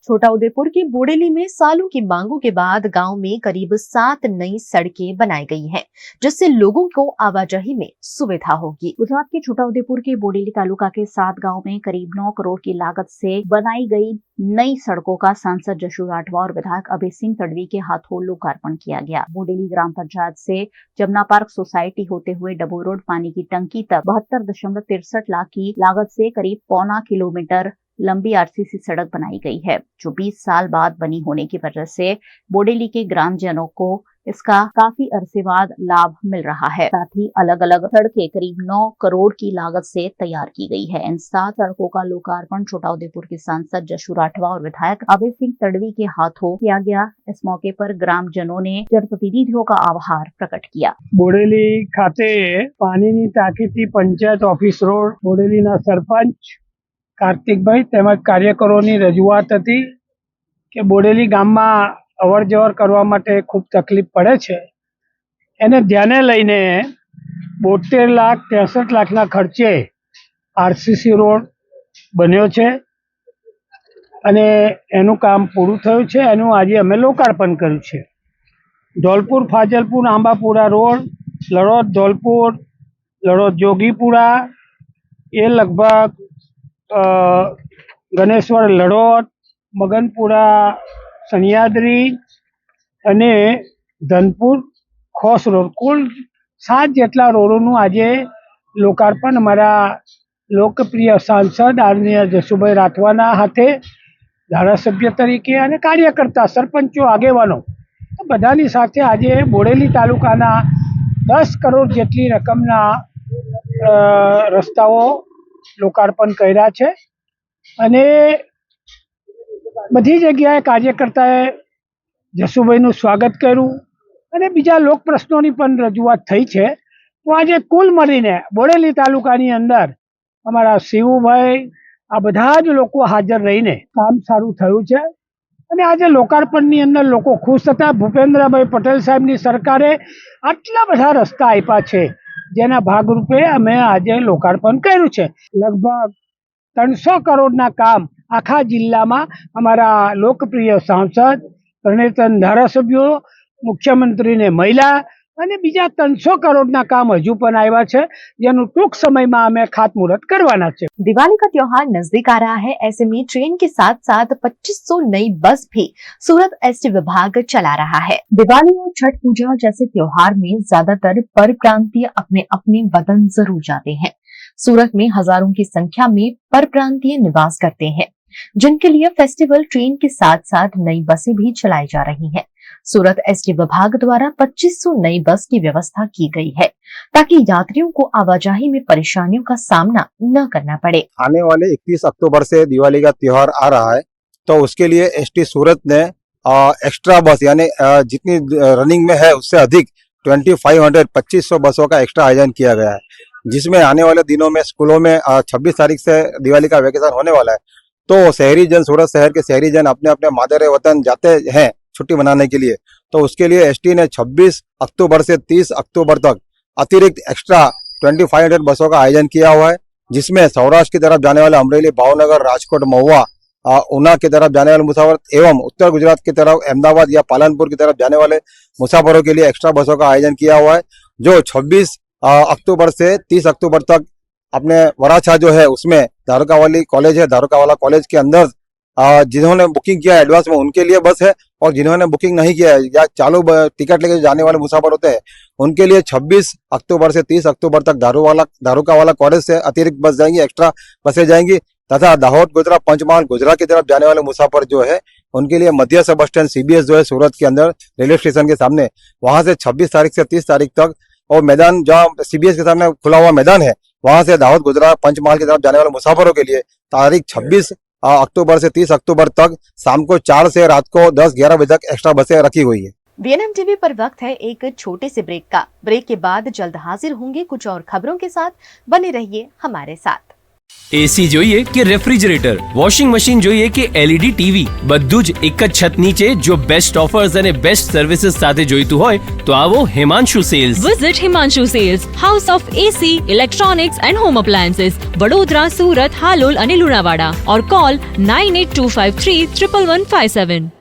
छोटा उदेपुर के बोडेली में सालों की मांगों के बाद गांव में करीब 7 नई सड़कें बनाई गई हैं, जिससे लोगों को आवाजाही में सुविधा होगी। गुजरात के छोटा उदेपुर के बोडेली तालुका के 7 गांव में करीब 9 करोड़ की लागत से बनाई गई नई सड़कों का सांसद जशु राठवा और विधायक अभय सिंह तडवी के हाथों लोकार्पण किया गया। बोडेली ग्राम पंचायत से जमुना पार्क सोसाइटी होते हुए डबो रोड पानी की टंकी तक 72.63 लाख की लागत से करीब 1.25 किलोमीटर लंबी आरसीसी सड़क बनाई गई है, जो 20 साल बाद बनी होने की वजह से बोडेली के ग्रामजनों को इसका काफी अरसे बाद लाभ मिल रहा है। साथ ही अलग अलग सड़कें करीब 9 करोड़ की लागत से तैयार की गई है। इन 7 सड़कों का लोकार्पण छोटा उदेपुर के सांसद जशु राठवा और विधायक अभय सिंह तडवी के हाथों किया गया। इस मौके पर ग्रामजनों ने जनप्रतिनिधियों का आभार प्रकट किया। बोडेली खाते पानी टाकी पंचायत ऑफिस रोड बोडेली सरपंच કાર્તિકભાઈ તેમજ કાર્યકરોની રજૂઆત હતી કે બોડેલી ગામમાં અવર જવર કરવા માટે ખૂબ તકલીફ પડે છે, એને ધ્યાને લઈને 72,63,00,000ના ખર્ચે આરસીસી રોડ બન્યો છે અને એનું કામ પૂરું થયું છે। એનું આજે અમે લોકાર્પણ કર્યું છે। ધોલપુર ફાજલપુર આંબાપુરા રોડ લડોદ ધોલપુર લડોદ જોગીપુરા એ લગભગ ગણેશ્વર લડોદ મગનપુરા સણિયાદરી અને ધનપુર ખોસ રોડ કુલ 7 જેટલા રોડોનું આજે લોકાર્પણ અમારા લોકપ્રિય સાંસદ આદરણીય જશુભાઈ રાઠવાના હાથે ધારાસભ્ય તરીકે અને કાર્યકર્તા સરપંચો આગેવાનો બધાની સાથે આજે બોડેલી તાલુકાના 10 કરોડ જેટલી રકમના રસ્તાઓ लोकार्पण कर्या छे अने बधी जग्याए कार्यकर्ताए जशुभाईनुं स्वागत कर्युं अने बीजा लोक प्रश्नोनी पण रजूआत थई छे। तो आज कुल मळीने बोडेली तालुकानी अंदर अमारा शिवुभाई आ बधा ज लोको हाजर रहीने काम सारू थयुं छे अने आज लोकार्पणनी अंदर लोको खुश थता। भूपेन्द्रभाई पटेल साहेबनी सरकारे आटला बधा रस्ता आप्या छे, जेना भागरूपे अमे आज लोकार्पण कर्युं छे। लगभग 300 करोड़ना काम आखा जिल्लामां अमारा लोकप्रिय सांसद कर्णेतन धारासभ्यो मुख्यमंत्रीने मळ्या અને બીજા 300 करोड़ना काम हजू पण आव्या छे, जेनुं टूंक समयमां अमे खातमुहूर्त करवाना छे। दिवाली का त्योहार नजदीक आ रहा है, ऐसे में ट्रेन के साथ साथ 2500 नई बस भी सूरत एसटी विभाग चला रहा है। दिवाली और छठ पूजा जैसे त्योहार में ज्यादातर पर प्रांतीय अपने अपने वतन जरूर जाते हैं। सूरत में हजारों की संख्या में पर प्रांतीय निवास करते हैं, जिनके लिए फेस्टिवल ट्रेन के साथ साथ नई बसें भी चलाई जा रही हैं। सूरत एसटी विभाग द्वारा 2500 नई बस की व्यवस्था की गई है, ताकि यात्रियों को आवाजाही में परेशानियों का सामना न करना पड़े। आने वाले 21 अक्टूबर से दिवाली का त्योहार आ रहा है, तो उसके लिए एसटी सूरत ने एक्स्ट्रा बस यानी जितनी रनिंग में है उससे अधिक 2500 बसों का एक्स्ट्रा आयोजन किया गया है, जिसमें आने वाले दिनों में स्कूलों में 26 तारीख से दिवाली का वेकेशन होने वाला है। तो शहरी जन, सूरत शहर के शहरी जन अपने अपने मादरे वतन जाते हैं छुट्टी मनाने के लिए, तो उसके लिए एसटी ने 26 अक्टूबर से 30 अक्टूबर तक अतिरिक्त एक्स्ट्रा 2500 बसों का आयोजन किया हुआ है, जिसमें सौराष्ट्र की तरफ जाने वाले अमरेली, भावनगर, राजकोट, महुआ, उना की तरफ जाने वाले मुसाफिर एवं उत्तर गुजरात की तरफ अहमदाबाद या पालनपुर की तरफ जाने वाले मुसाफिरों के लिए एक्स्ट्रा बसों का आयोजन किया हुआ है, जो 26 अक्टूबर से 30 अक्टूबर तक अपने वराछा जो है उसमें धारुकावाली कॉलेज है, धारुकावाला कॉलेज के अंदर जिन्होंने बुकिंग किया है एडवांस में उनके लिए बस है, और जिन्होंने बुकिंग नहीं किया है या चालू टिकट लेके जाने वाले मुसाफिर होते हैं उनके लिए 26 अक्टूबर से 30 अक्टूबर तक धारुकावाला कॉलेज से अतिरिक्त बस जाएंगी, एक्स्ट्रा बसें जाएंगी, तथा दाहोद, गोधरा, पंचमहाल, गुजरात की तरफ जाने वाले मुसाफिर जो है उनके लिए मध्य बस स्टैंड सीबीएस जो है सूरत के अंदर रेलवे स्टेशन के सामने, वहां से 26 तारीख से 30 तारीख तक, और मैदान जहाँ सीबीएस के सामने खुला हुआ मैदान है वहां से दाहोद, गुजरात, पंचमहाल की तरफ जाने वाले मुसाफिरों के लिए तारीख 26 अक्टूबर से 30 अक्टूबर तक शाम को 4 से रात को 10-11 बजे तक एक्स्ट्रा बसें रखी हुई है। वीएनएम टीवी पर वक्त है एक छोटे से ब्रेक का। ब्रेक के बाद जल्द हाजिर होंगे कुछ और खबरों के साथ, बने रहिए हमारे साथ। એસી જોઈએ કે રેફ્રિજરેટર, વોશિંગ મશીન જોઈએ કે એલઈડી ટીવી, બધું જ એક જ છત નીચે જો બેસ્ટ ઓફર્સ અને બેસ્ટ સર્વિસીસ સાથે જોઈતું હોય તો આવો Himanshu sales. Visit Himanshu Sales, House of AC, Electronics and Home Appliances, Vadodara, Surat, Halol and Lunawada, or call 982553 11157.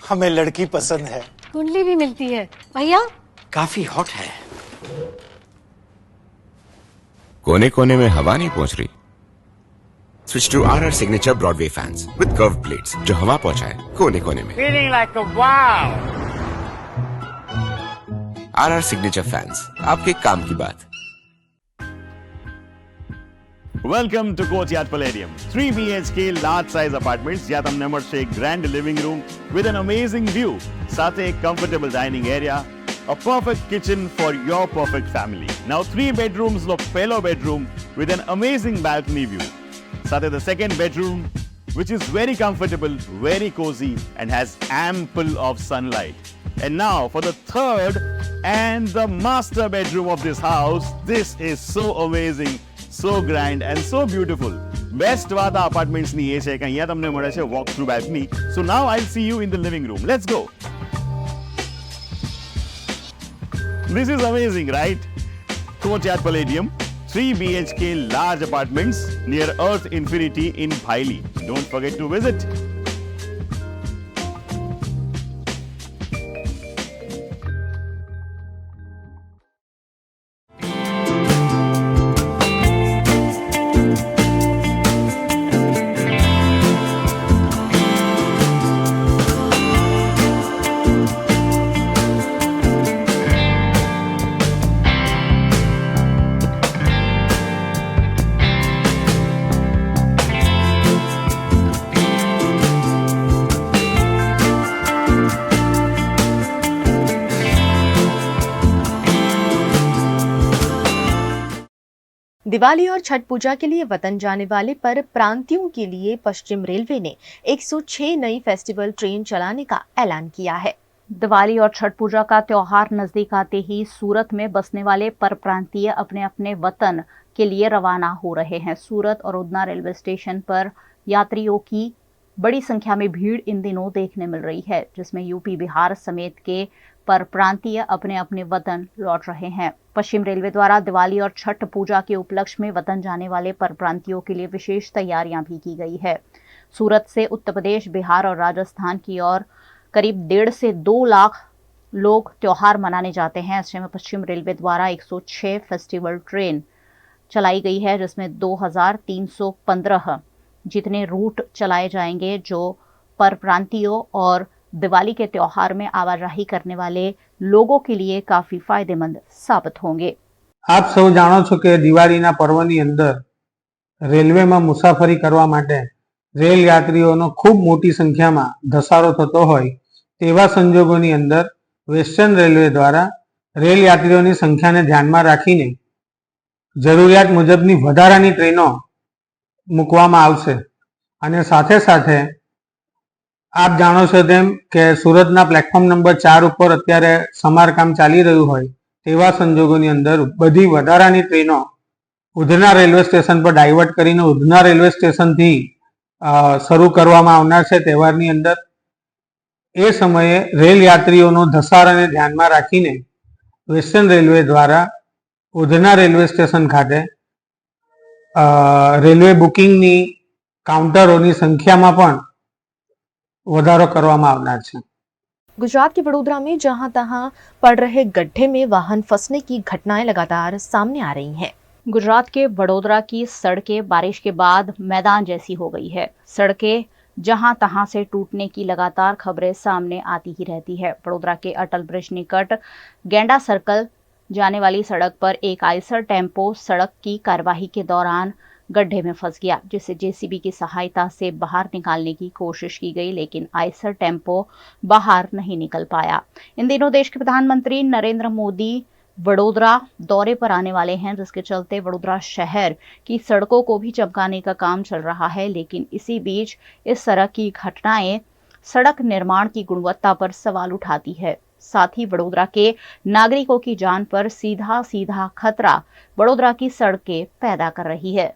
हमें लड़की पसंद है। कुंडली भी मिलती है भैया। काफी हॉट है। कोने कोने में हवा नहीं पहुंच रही। Switch to RR signature Broadway fans with curve plates जो हवा पहुंचाए कोने कोने में। Feeling like a wow. RR signature fans, आपके काम की बात। Welcome to Courtyard Palladium. 3 BHK large size apartments જ્યાં તમને મળશે એક grand living room with an amazing view, સાથે એક comfortable dining area, a perfect kitchen for your perfect family. Now 3 bedrooms નો પહેલો bedroom with an amazing balcony view. સાથે the second bedroom which is very comfortable, very cozy and has ample of sunlight. And now for the third and the master bedroom of this house. This is so amazing, so grand and so beautiful. Best વાત આ apartments ની એ છે કે અહીંયા તમને મળે છે walk through balcony. So now I'll see you in the living room. Let's go. This is amazing, right? Courtyard Palladium, 3 BHK large apartments near Earth Infinity in Bhaili. Don't forget to visit. Diwali और छठ पूजा के लिए वतन जाने वाले पर प्रांतियों के लिए पश्चिम railway ने 106 नई फेस्टिवल ट्रेन चलाने का ऐलान किया है। दिवाली और छठ पूजा का त्योहार नजदीक आते ही सूरत में बसने वाले परप्रांतीय अपने अपने वतन के लिए रवाना हो रहे हैं। सूरत और उधना रेलवे स्टेशन पर यात्रियों की बड़ी संख्या में भीड़ इन दिनों देखने मिल रही है, जिसमें यूपी, बिहार समेत के परप्रांतीय अपने अपने वतन लौट रहे हैं। पश्चिम रेलवे द्वारा दिवाली और छठ पूजा के उपलक्ष्य में वतन जाने वाले परप्रांतियों के लिए विशेष तैयारियां भी की गई है। सूरत से उत्तर प्रदेश, बिहार और राजस्थान की ओर करीब 1.5 से 2 लाख लोग त्योहार मनाने जाते हैं। ऐसे में पश्चिम रेलवे द्वारा 106 फेस्टिवल ट्रेन चलाई गई है, जिसमें 2315 जितने रूट चलाए जाएंगे, जो परप्रांतियों और दिवाली के त्योहार में आवाजाही करने वाले लोगों के लिए काफी फायदेमंद साबित होंगे। आप सौ जाणो छो के दिवाळीना पर्वनी अंदर रेलवेमां मुसाफरी करवा माटे रेल यात्रीओनो खूब मोटी संख्यामां धसारो थतो होय तेवा संजोगोनी अंदर वेस्टर्न रेलवे द्वारा रेल यात्रीओनी संख्याने ध्यानमां राखीने जरूरियात मुजबनी વધારાની ટ્રેનો મૂકવામાં આવશે અને સાથે સાથે आप जाणो छो तेम के सूरतना प्लेटफॉर्म नंबर 4 ઉપર અત્યારે સમારકામ ચાલી રહ્યું હોય તેવા સંજોગોની અંદર બધી વધારાની ટ્રેનો ઉધના રેલવે સ્ટેશન પર ડાયવર્ટ કરીને ઉધના રેલવે સ્ટેશનથી શરૂ કરવામાં આવનાર છે તહેવારની અંદર। એ સમયે રેલ યાત્રીઓનો ધસારાને ધ્યાનમાં રાખીને વેસ્ટર્ન રેલવે દ્વારા ઉધના રેલવે સ્ટેશન ખાતે રેલવે બુકિંગની કાઉન્ટરોની સંખ્યામાં પણ વધારો કરવામાં આવનાર છે। गुजरात के वडोदरा में जहां तहां पड़ रहे गड्ढे में वाहन फंसने की घटनाएं लगातार सामने आ रही हैं। गुजरात के वडोदरा की सड़कें बारिश के बाद मैदान जैसी हो गई है। सड़कें जहां तहां से टूटने की लगातार खबरें सामने आती ही रहती है। वडोदरा के अटल ब्रिज निकट गेंडा सर्कल जाने वाली सड़क पर एक आइसर टेम्पो सड़क की कार्यवाही के दौरान गड्ढे में फंस गया, जिसे जेसीबी की सहायता से बाहर निकालने की कोशिश की गई, लेकिन आइसर टेम्पो बाहर नहीं निकल पाया। इन दिनों देश के प्रधानमंत्री नरेंद्र मोदी वडोदरा दौरे पर आने वाले हैं, जिसके चलते वडोदरा शहर की सड़कों को भी चमकाने का काम चल रहा है। लेकिन इसी बीच इस तरह की घटनाएं सड़क निर्माण की गुणवत्ता पर सवाल उठाती है। साथ ही वडोदरा के नागरिकों की जान पर सीधा सीधा खतरा वडोदरा की सड़कें पैदा कर रही है।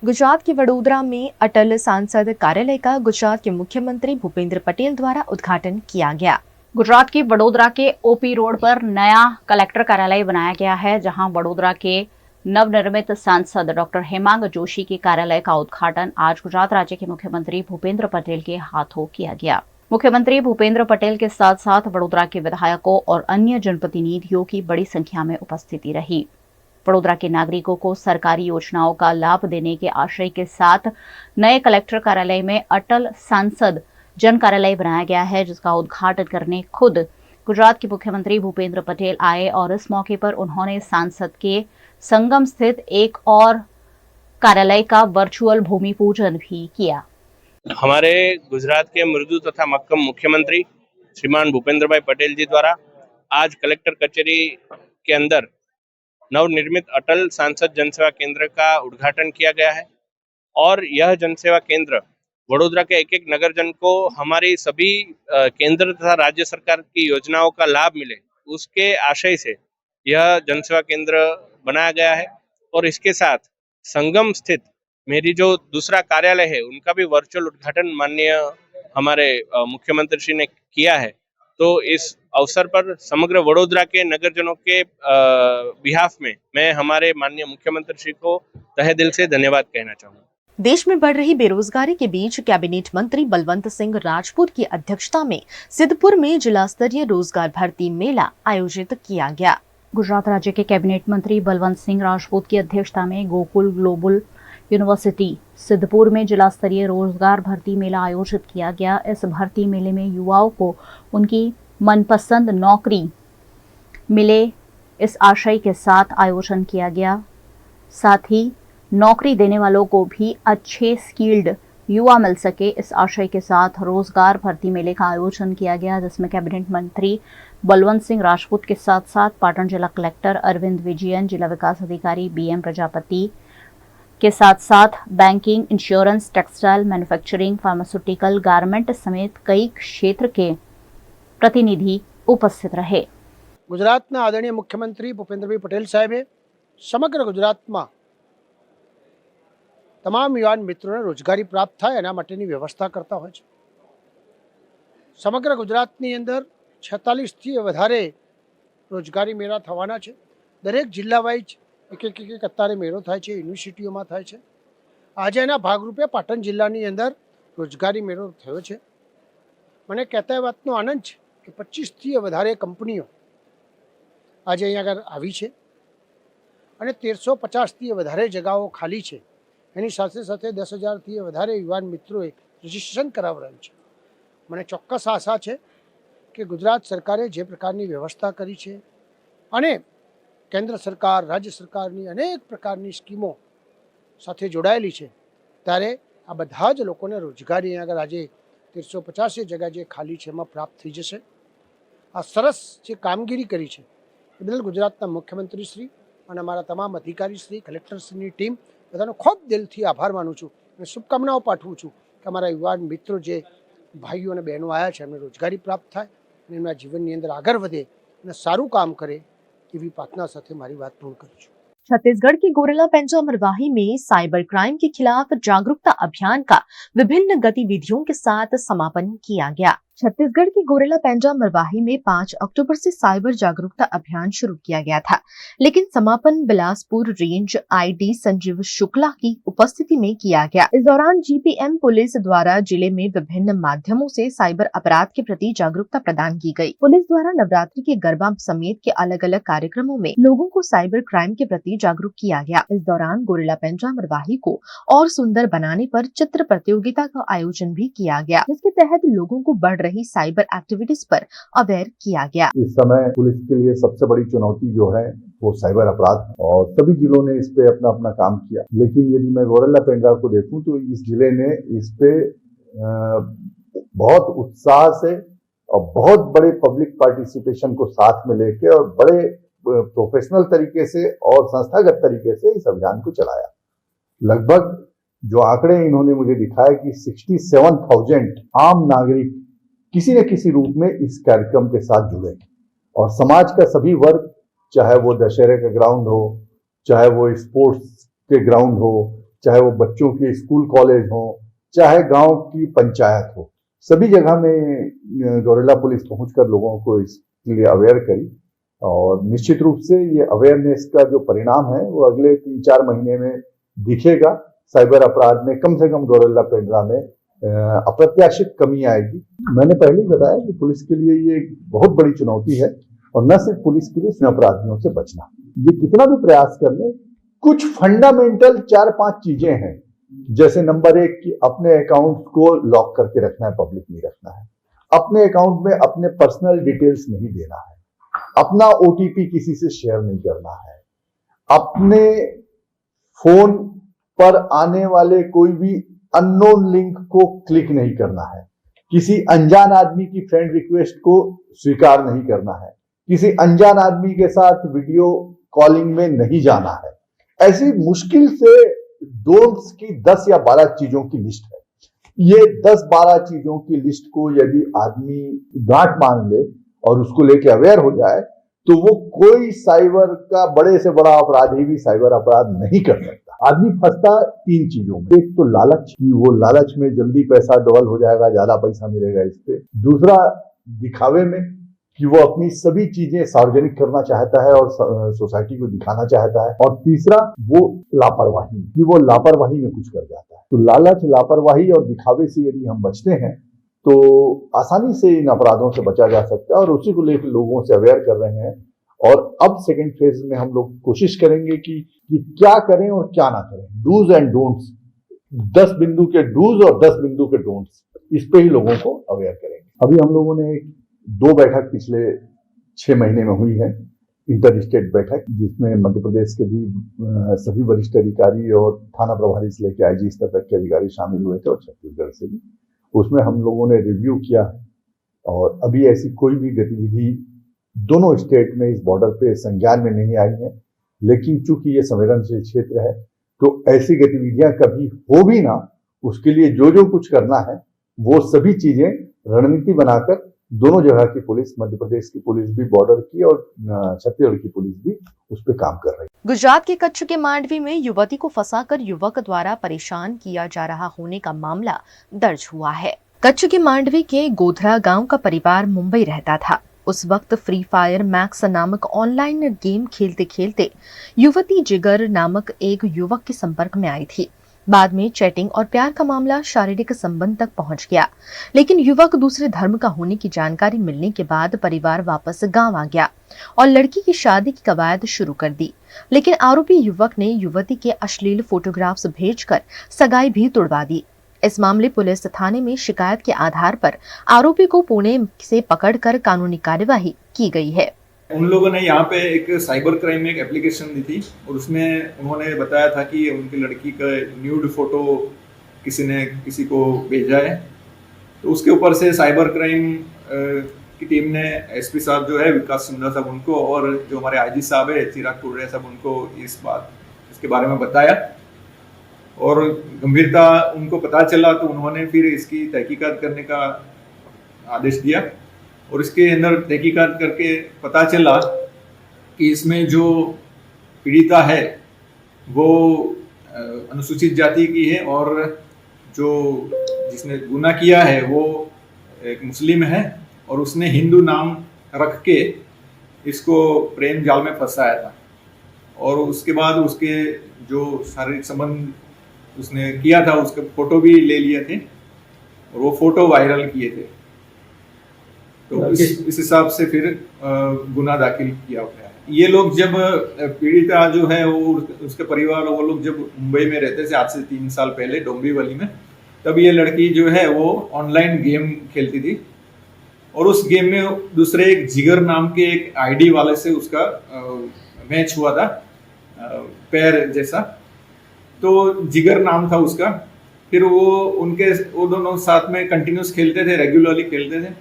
गुजरात के वडोदरा में अटल सांसद कार्यालय का गुजरात के मुख्यमंत्री भूपेंद्र पटेल द्वारा उद्घाटन किया गया। गुजरात के वडोदरा के ओपी रोड पर नया कलेक्टर कार्यालय बनाया गया है, जहां वडोदरा के नवनिर्मित सांसद डॉक्टर हेमांग जोशी के कार्यालय का उद्घाटन आज गुजरात राज्य के मुख्यमंत्री भूपेंद्र पटेल के हाथों किया गया। मुख्यमंत्री भूपेंद्र पटेल के साथ साथ वडोदरा के विधायकों और अन्य जनप्रतिनिधियों की बड़ी संख्या में उपस्थिति रही। वडोदरा के नागरिकों को सरकारी योजनाओं का लाभ देने के आशय के साथ नए कलेक्टर कार्यालय में अटल सांसद जन कार्यालय बनाया गया है, जिसका उद्घाटन करने खुद गुजरात के मुख्यमंत्री भूपेंद्र पटेल आए और इस मौके पर उन्होंने सांसद के संगम स्थित एक और कार्यालय का वर्चुअल भूमि पूजन भी किया। हमारे गुजरात के मृदु तथा मक्कम मुख्यमंत्री श्रीमान भूपेंद्र भाई पटेल जी द्वारा आज कलेक्टर कचेरी के अंदर नवनिर्मित अटल सांसद जनसेवा केंद्र का उद्घाटन किया गया है और यह जनसेवा केंद्र वडोदरा के एक एक नगरजन को हमारी सभी केंद्र तथा राज्य सरकार की योजनाओं का लाभ मिले, उसके आशय से यह जनसेवा केंद्र बनाया गया है। और इसके साथ संगम स्थित मेरी जो दूसरा कार्यालय है उनका भी वर्चुअल उद्घाटन माननीय हमारे मुख्यमंत्री श्री ने किया है। तो इस अवसर पर समग्र वडोदरा के नगरजनों के बिहाफ में मैं हमारे माननीय मुख्यमंत्री श्री को तहे दिल से धन्यवाद कहना चाहूँगा। देश में बढ़ रही बेरोजगारी के बीच कैबिनेट मंत्री बलवंत सिंह राजपूत की अध्यक्षता में सिद्धपुर में जिला स्तरीय रोजगार भर्ती मेला आयोजित किया गया। गुजरात राज्य के कैबिनेट मंत्री बलवंत सिंह राजपूत की अध्यक्षता में गोकुल ग्लोबल यूनिवर्सिटी सिद्धपुर में जिला स्तरीय रोजगार भर्ती मेला आयोजित किया गया। इस भर्ती मेले में युवाओं को उनकी मनपसंद नौकरी मिले, इस आशय के साथ आयोजन किया गया। साथ ही नौकरी देने वालों को भी अच्छे स्किल्ड युवा मिल सके, इस आशय के साथ रोजगार भर्ती मेले का आयोजन किया गया, जिसमें कैबिनेट मंत्री बलवंत सिंह राजपूत के साथ साथ पाटन जिला कलेक्टर अरविंद विजयन, जिला विकास अधिकारी BM प्रजापति के साथ साथ banking, insurance, textile, manufacturing, pharmaceutical, garment समेत कई क्षेत्र के प्रतिनिधि उपस्थित रहे। गुजरातना आदरणीय मुख्यमंत्री भूपेन्द्रभाई पटेल साहेबे समग्र गुजरातમાં તમામ યુવાન મિત્રોને રોજગારી પ્રાપ્ત થાય એના માટેની વ્યવસ્થા કરતા હોય છે। સમગ્ર ગુજરાતની અંદર 46થી વધારે રોજગારી મેળા થવાના છે। દરેક જિલ્લા વાઇઝ એક અત્યારે મેળો થાય છે, યુનિવર્સિટીઓમાં થાય છે। આજે એના ભાગરૂપે પાટણ જિલ્લાની અંદર રોજગારી મેળો થયો છે। મને કહેતા એ વાતનો આનંદ છે કે 25થી વધારે કંપનીઓ આજે અહીંયા આગળ આવી છે અને 1350થી વધારે જગાઓ ખાલી છે। એની સાથે સાથે 10,000થી વધારે યુવાન મિત્રોએ રજિસ્ટ્રેશન કરાવડાવ્યું છે। મને ચોક્કસ આશા છે કે ગુજરાત સરકારે જે પ્રકારની વ્યવસ્થા કરી છે અને કેન્દ્ર સરકાર, રાજ્ય સરકારની અનેક પ્રકારની સ્કીમો સાથે જોડાયેલી છે, ત્યારે આ બધા જ લોકોને રોજગારી અહીંયા આગળ આજે 1350 જગ્યા જે ખાલી છે એમાં પ્રાપ્ત થઈ જશે। આ સરસ જે કામગીરી કરી છે એ બદલ ગુજરાતના મુખ્યમંત્રી શ્રી અને અમારા તમામ અધિકારી શ્રી, કલેક્ટરશ્રીની ટીમ બધાનો ખૂબ દિલથી આભાર માનું છું અને શુભકામનાઓ પાઠવું છું કે અમારા યુવાન મિત્રો જે ભાઈઓ અને બહેનો આવ્યા છે એમને રોજગારી પ્રાપ્ત થાય અને એમના જીવનની અંદર આગળ વધે અને સારું કામ કરે એવી प्रार्थना સાથે મારી વાત પૂર્ણ કરું છું। छत्तीसगढ़ के गोरेला पेंजा मरवाही में साइबर क्राइम के खिलाफ जागरूकता अभियान का विभिन्न गतिविधियों के साथ समापन किया गया। छत्तीसगढ़ के गोरेला पेंजा मरवाही में 5 अक्टूबर से साइबर जागरूकता अभियान शुरू किया गया था, लेकिन समापन बिलासपुर रेंज आईडी संजीव शुक्ला की उपस्थिति में किया गया। इस दौरान जीपीएम पुलिस द्वारा जिले में विभिन्न माध्यमों से साइबर अपराध के प्रति जागरूकता प्रदान की गई। पुलिस द्वारा नवरात्रि के गरबा समेत के अलग अलग कार्यक्रमों में लोगों को साइबर क्राइम के प्रति जागरूक किया गया। इस दौरान गोरेला पेंजा मरवाही को और सुंदर बनाने पर चित्र प्रतियोगिता का आयोजन भी किया गया, जिसके तहत लोगों को बढ़ रही साइबर एक्टिविटीज पर अवेयर किया गया। इस समय पुलिस के लिए सबसे बड़ी चुनौती जो है वो साइबर अपराध है और सभी जिलों ने इस पे अपना अपना काम किया, लेकिन यदि मैं गोरेला पेंजा को देखूं तो इस जिले ने इस पे बहुत उत्साह से और बहुत बड़े पब्लिक पार्टिसिपेशन को साथ में लेके और बड़े प्रोफेशनल तरीके से और संस्थागत तरीके से इस अभियान को चलाया। लगभग जो आंकड़े इन्होंने मुझे दिखाया कि 67,000 आम नागरिक किसी न किसी रूप में इस कार्यक्रम के साथ जुड़े और समाज का सभी वर्ग, चाहे वो दशहरे का ग्राउंड हो, चाहे वो स्पोर्ट्स के ग्राउंड हो, चाहे वो बच्चों के स्कूल कॉलेज हो, चाहे गांव की पंचायत हो, सभी जगह में गोरेला पुलिस पहुंचकर लोगों को इसके लिए अवेयर करी और निश्चित रूप से ये अवेयरनेस का जो परिणाम है वो अगले 3-4 महीने में दिखेगा। साइबर अपराध में कम से कम गोरेला पेंजा में अप्रत्याशित कमी आएगी। मैंने पहले ही बताया कि पुलिस के लिए ये एक बहुत बड़ी चुनौती है और न सिर्फ पुलिस के लिए इन अपराधियों से बचना। ये कितना भी प्रयास कर ले, कुछ फंडामेंटल 4-5 चीजें हैं, जैसे नंबर 1 कि अपने अकाउंट को लॉक करके रखना है, पब्लिक नहीं रखना है, अपने अकाउंट में अपने पर्सनल डिटेल्स नहीं देना है, अपना ओटीपी किसी से शेयर नहीं करना है, अपने फोन पर आने वाले कोई भी अननोन लिंक को क्लिक नहीं करना है, किसी अनजान आदमी की फ्रेंड रिक्वेस्ट को स्वीकार नहीं करना है, किसी अनजान आदमी के साथ वीडियो कॉलिंग में नहीं जाना है। ऐसी मुश्किल से डोंट्स की 10 या 12 चीजों की लिस्ट है। ये 10-12 चीजों की लिस्ट को यदि आदमी गांठ मान ले और उसको लेके अवेयर हो जाए तो वो कोई साइबर का बड़े से बड़ा अपराधी भी साइबर अपराध नहीं कर सकता। आदमी फंसता 3 चीजों में, एक तो लालच, कि वो लालच में जल्दी पैसा डबल हो जाएगा, ज्यादा पैसा मिलेगा इस पे। दूसरा दिखावे में, कि वो अपनी सभी चीजें सार्वजनिक करना चाहता है और सोसाइटी को दिखाना चाहता है। और तीसरा वो लापरवाही, कि वो लापरवाही में कुछ कर जाता है। तो लालच, लापरवाही और दिखावे से यदि हम बचते हैं तो आसानी से इन अपराधों से बचा जा सकता है और उसी को लेकर लोगों से अवेयर कर रहे हैं। और अब सेकंड फेज में हम लोग कोशिश करेंगे कि क्या करें और क्या ना करें, डूज एंड डोंट्स, 10 बिंदु के डूज और 10 बिंदु के डोंट्स, इस पे ही लोगों को अवेयर करेंगे। अभी हम लोगों ने 2 बैठक पिछले 6 महीने में हुई है, इंटर स्टेट बैठक, जिसमें मध्य प्रदेश के भी सभी वरिष्ठ अधिकारी और थाना प्रभारी से लेकर आईजी स्तर तक के अधिकारी शामिल हुए थे और छत्तीसगढ़ से भी। उसमें हम लोगों ने रिव्यू किया है और अभी ऐसी कोई भी गतिविधि दोनों स्टेट में इस बॉर्डर पे संज्ञान में नहीं आई है, लेकिन चूंकि ये संवेदनशील क्षेत्र है तो ऐसी गतिविधियां कभी हो भी ना, उसके लिए जो जो कुछ करना है वो सभी चीजें रणनीति बनाकर दोनों जगह की पुलिस, मध्य प्रदेश की पुलिस भी बॉर्डर की और छत्तीसगढ़ की पुलिस भी उस पर काम कर रही है। गुजरात के कच्छ के मांडवी में युवती को फंसाकर युवक द्वारा परेशान किया जा रहा होने का मामला दर्ज हुआ है। कच्छ के मांडवी के गोधरा गांव का परिवार मुंबई रहता था। उस वक्त फ्री फायर मैक्स नामक ऑनलाइन गेम खेलते खेलते युवती जिगर नामक एक युवक के संपर्क में आई थी। बाद में चैटिंग और प्यार का मामला शारीरिक संबंध तक पहुंच गया, लेकिन युवक दूसरे धर्म का होने की जानकारी मिलने के बाद परिवार वापस गांव आ गया और लड़की की शादी की कवायद शुरू कर दी। लेकिन आरोपी युवक ने युवती के अश्लील फोटोग्राफ्स भेजकर सगाई भी तुड़वा दी। इस मामले पुलिस थाने में शिकायत के आधार पर आरोपी को पुणे से पकड़कर कानूनी कार्यवाही की गई है। उन लोगों ने यहाँ पे एक साइबर क्राइम में एक एप्लीकेशन दी थी और उसमें उन्होंने बताया था कि उनकी लड़की का न्यूड फोटो किसी ने किसी को भेजा है। तो उसके ऊपर से साइबर क्राइम की टीम ने एसपी साहब जो है विकास सिंधा साहब उनको और जो हमारे आईजी साहब है चिराग टुर्रे साहब उनको इसके बारे में बताया और गंभीरता उनको पता चला तो उन्होंने फिर इसकी तहकीकात करने का आदेश दिया और इसके अंदर तहकीकात करके पता चला कि इसमें जो पीड़िता है वो अनुसूचित जाति की है और जो जिसने गुनाह किया है वो एक मुस्लिम है और उसने हिंदू नाम रख के इसको प्रेम जाल में फंसाया था और उसके बाद उसके जो शारीरिक संबंध उसने किया था उसके फोटो भी ले लिए थे और वो फोटो वायरल किए थे। तो इस हिसाब से फिर गुनाह दाखिल किया गया है। ये लोग जब पीड़िता जो है वो उसके परिवार वो लोग जब मुंबई में रहते थे आज से 3 साल पहले डोंबिवली में, तब ये लड़की जो है वो ऑनलाइन गेम खेलती थी और उस गेम में दूसरे एक जिगर नाम के एक आईडी वाले से उसका मैच हुआ था पैर जैसा, तो जिगर नाम था उसका। फिर वो दोनों साथ में कंटिन्यूस खेलते थे, रेगुलरली खेलते थे।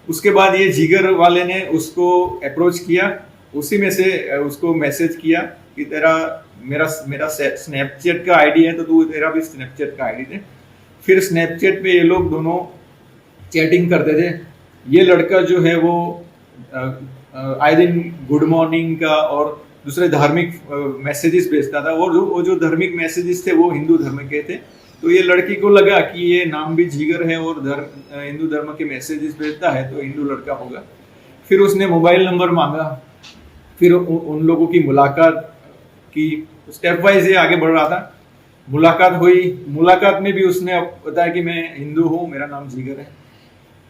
उसके बाद ये जिगर वाले ने उसको अप्रोच किया, उसी में से उसको मैसेज किया कि मेरा स्नैपचैट का आईडी है तो तेरा भी स्नैपचैट का आईडी दे। फिर स्नैपचैट पे ये लोग दोनों चैटिंग करते थे। ये लड़का जो है वो आए दिन गुड मॉर्निंग का और दूसरे धार्मिक मैसेजेस भेजता था और वो जो धार्मिक मैसेजेस थे वो हिंदू धर्म के थे। तो ये लड़की को लगा कि ये नाम भी जिगर है और हिंदू धर्म के मैसेजेस भेजता है तो हिंदू लड़का होगा। फिर उसने मोबाइल नंबर मांगा, फिर उन लोगों की मुलाकात की, स्टेप वाइज ये आगे बढ़ रहा था। मुलाकात हुई, मुलाकात में भी उसने बताया कि मैं हिंदू हूँ, मेरा नाम जिगर है।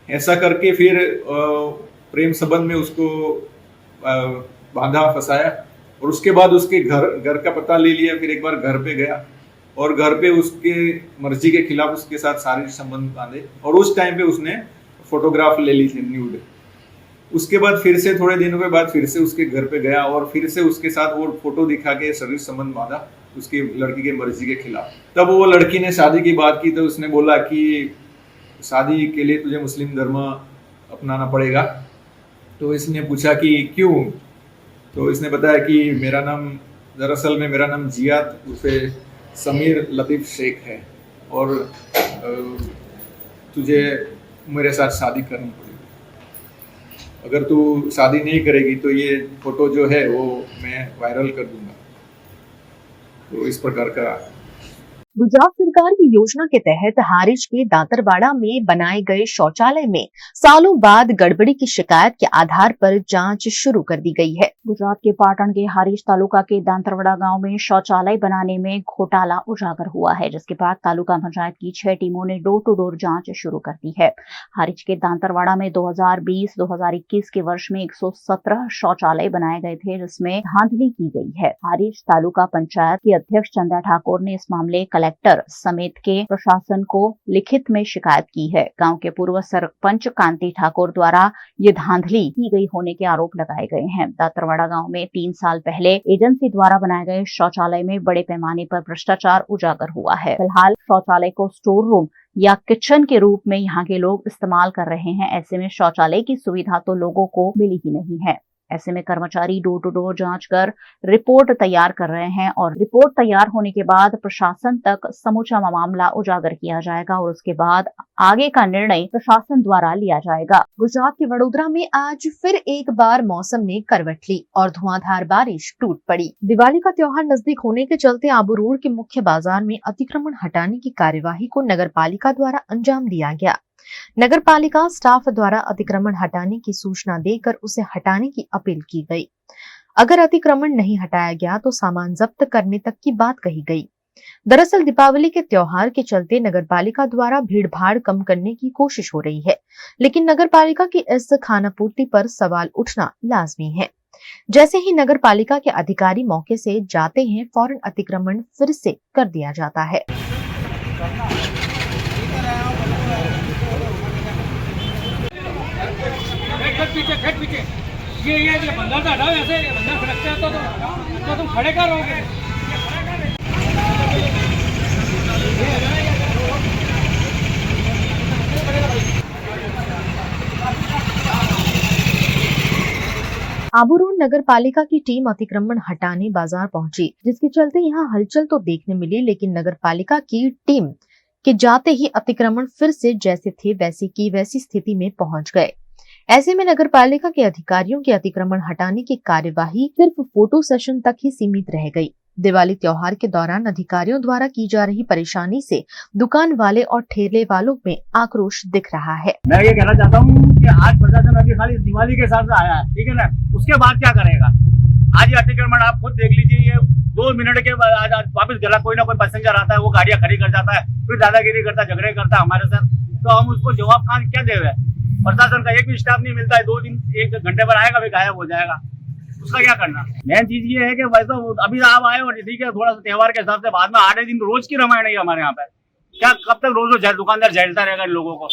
ऐसा करके फिर प्रेम संबंध में उसको बांधा, फंसाया और उसके बाद उसके घर का पता ले लिया। फिर एक बार घर पे गया और घर पे उसके मर्जी के खिलाफ उसके साथ शारीरिक संबंध बांधे और उस टाइम पे उसने फोटोग्राफ ले ली थी न्यूड। उसके बाद फिर से थोड़े दिनों के बाद फिर से उसके घर पे गया और फिर से उसके साथ वो फोटो दिखा के शारीरिक संबंध बांधा उसकी लड़की के मर्जी के खिलाफ। तब वो लड़की ने शादी की बात की तो उसने बोला कि शादी के लिए तुझे मुस्लिम धर्म अपनाना पड़ेगा। तो इसने पूछा कि क्यों? तो इसने बताया कि दरअसल में मेरा नाम जियाद उसे समीर लतीफ़ शेख है और तुझे मेरे साथ शादी करनी पड़ेगी। अगर तू शादी नहीं करेगी तो ये फोटो जो है वो मैं वायरल कर दूंगा। तो इस प्रकार का गुजरात सरकार की योजना के तहत हारिज के दांतरवाड़ा में बनाए गए शौचालय में सालों बाद गड़बड़ी की शिकायत के आधार पर जांच शुरू कर दी गई है। गुजरात के पाटन के हारिज तालुका के दांतरवाड़ा गांव में शौचालय बनाने में घोटाला उजागर हुआ है, जिसके बाद तालुका पंचायत की 6 टीमों ने डोर टू डोर जांच शुरू कर दी है। हारिज के दांतरवाड़ा में 2020-2021 के वर्ष में 117 शौचालय बनाए गए थे, जिसमें धांधली की गई है। हारिज तालुका पंचायत की अध्यक्ष चंदा ठाकुर ने इस मामले कलेक्टर समेत के प्रशासन को लिखित में शिकायत की है। गांव के पूर्व सरपंच कांति ठाकुर द्वारा ये धांधली की गई होने के आरोप लगाए गए हैं। दांतरवाड़ा गांव में 3 साल पहले एजेंसी द्वारा बनाए गए शौचालय में बड़े पैमाने पर भ्रष्टाचार उजागर हुआ है। फिलहाल शौचालय को स्टोर रूम या किचन के रूप में यहाँ के लोग इस्तेमाल कर रहे हैं। ऐसे में शौचालय की सुविधा तो लोगों को मिली ही नहीं है। ऐसे में कर्मचारी डोर टू डोर जांच कर रिपोर्ट तैयार कर रहे हैं और रिपोर्ट तैयार होने के बाद प्रशासन तक समूचा मामला उजागर किया जाएगा और उसके बाद आगे का निर्णय प्रशासन द्वारा लिया जाएगा। गुजरात के वडोदरा में आज फिर एक बार मौसम ने करवट ली और धुआंधार बारिश टूट पड़ी। दिवाली का त्योहार नजदीक होने के चलते आबू रोड के मुख्य बाजार में अतिक्रमण हटाने की कार्यवाही को नगर पालिका द्वारा अंजाम दिया गया। नगर पालिका स्टाफ द्वारा अतिक्रमण हटाने की सूचना देकर उसे हटाने की अपील की गई। अगर अतिक्रमण नहीं हटाया गया तो सामान जब्त करने तक की बात कही गई। दरअसल दीपावली के त्योहार के चलते नगर पालिका द्वारा भीड़ भाड़ कम करने की कोशिश हो रही है, लेकिन नगर पालिका की इस खानापूर्ति पर सवाल उठना लाजमी है। जैसे ही नगर पालिका के अधिकारी मौके से जाते हैं, फौरन अतिक्रमण फिर से कर दिया जाता है। पीछे ये बंदा तो हटाओ, ऐसे बंदा खड़कता है तो तुम खड़े क्या रहोगे? आबू रोड नगर पालिका की टीम अतिक्रमण हटाने बाजार पहुंची, जिसके चलते यहां हलचल तो देखने मिली, लेकिन नगर पालिका की टीम के जाते ही अतिक्रमण फिर से जैसे थे वैसे की वैसी स्थिति में पहुंच गए। ऐसे में नगर पालिका के अधिकारियों के अतिक्रमण हटाने की कार्यवाही सिर्फ फोटो सेशन तक ही सीमित रह गई। दिवाली त्योहार के दौरान अधिकारियों द्वारा की जा रही परेशानी से दुकान वाले और ठेले वालों में आक्रोश दिख रहा है। मैं ये कहना चाहता हूँ कि आज प्रशासन अभी खाली दिवाली के हिसाब से आया है, ठीक है ना, उसके बाद क्या करेगा? आज ये अतिक्रमण आप खुद देख लीजिए, ये 2 मिनट के बाद आज वापस गला कोई ना कोई पैसेंजर आता है, वो गाड़ियां खड़ी कर जाता है, फिर दादागिरी करता है, झगड़े करता है हमारे साथ। तो हम उसको जवाब कहाँ क्या दे रहे हैं? प्रशासन का एक भी स्टाफ नहीं मिलता है, 2 दिन 1 घंटे पर आएगा, फिर गायब हो जाएगा। उसका क्या करना? मेन चीज ये है कि वैसा अभी आप आए और ठीक है, थोड़ा सा त्योहार के हिसाब से बाद में 8 दिन रोज की रामायण है हमारे यहाँ पे। क्या कब तक रोज दुकानदार झेलता रहेगा इन लोगों को?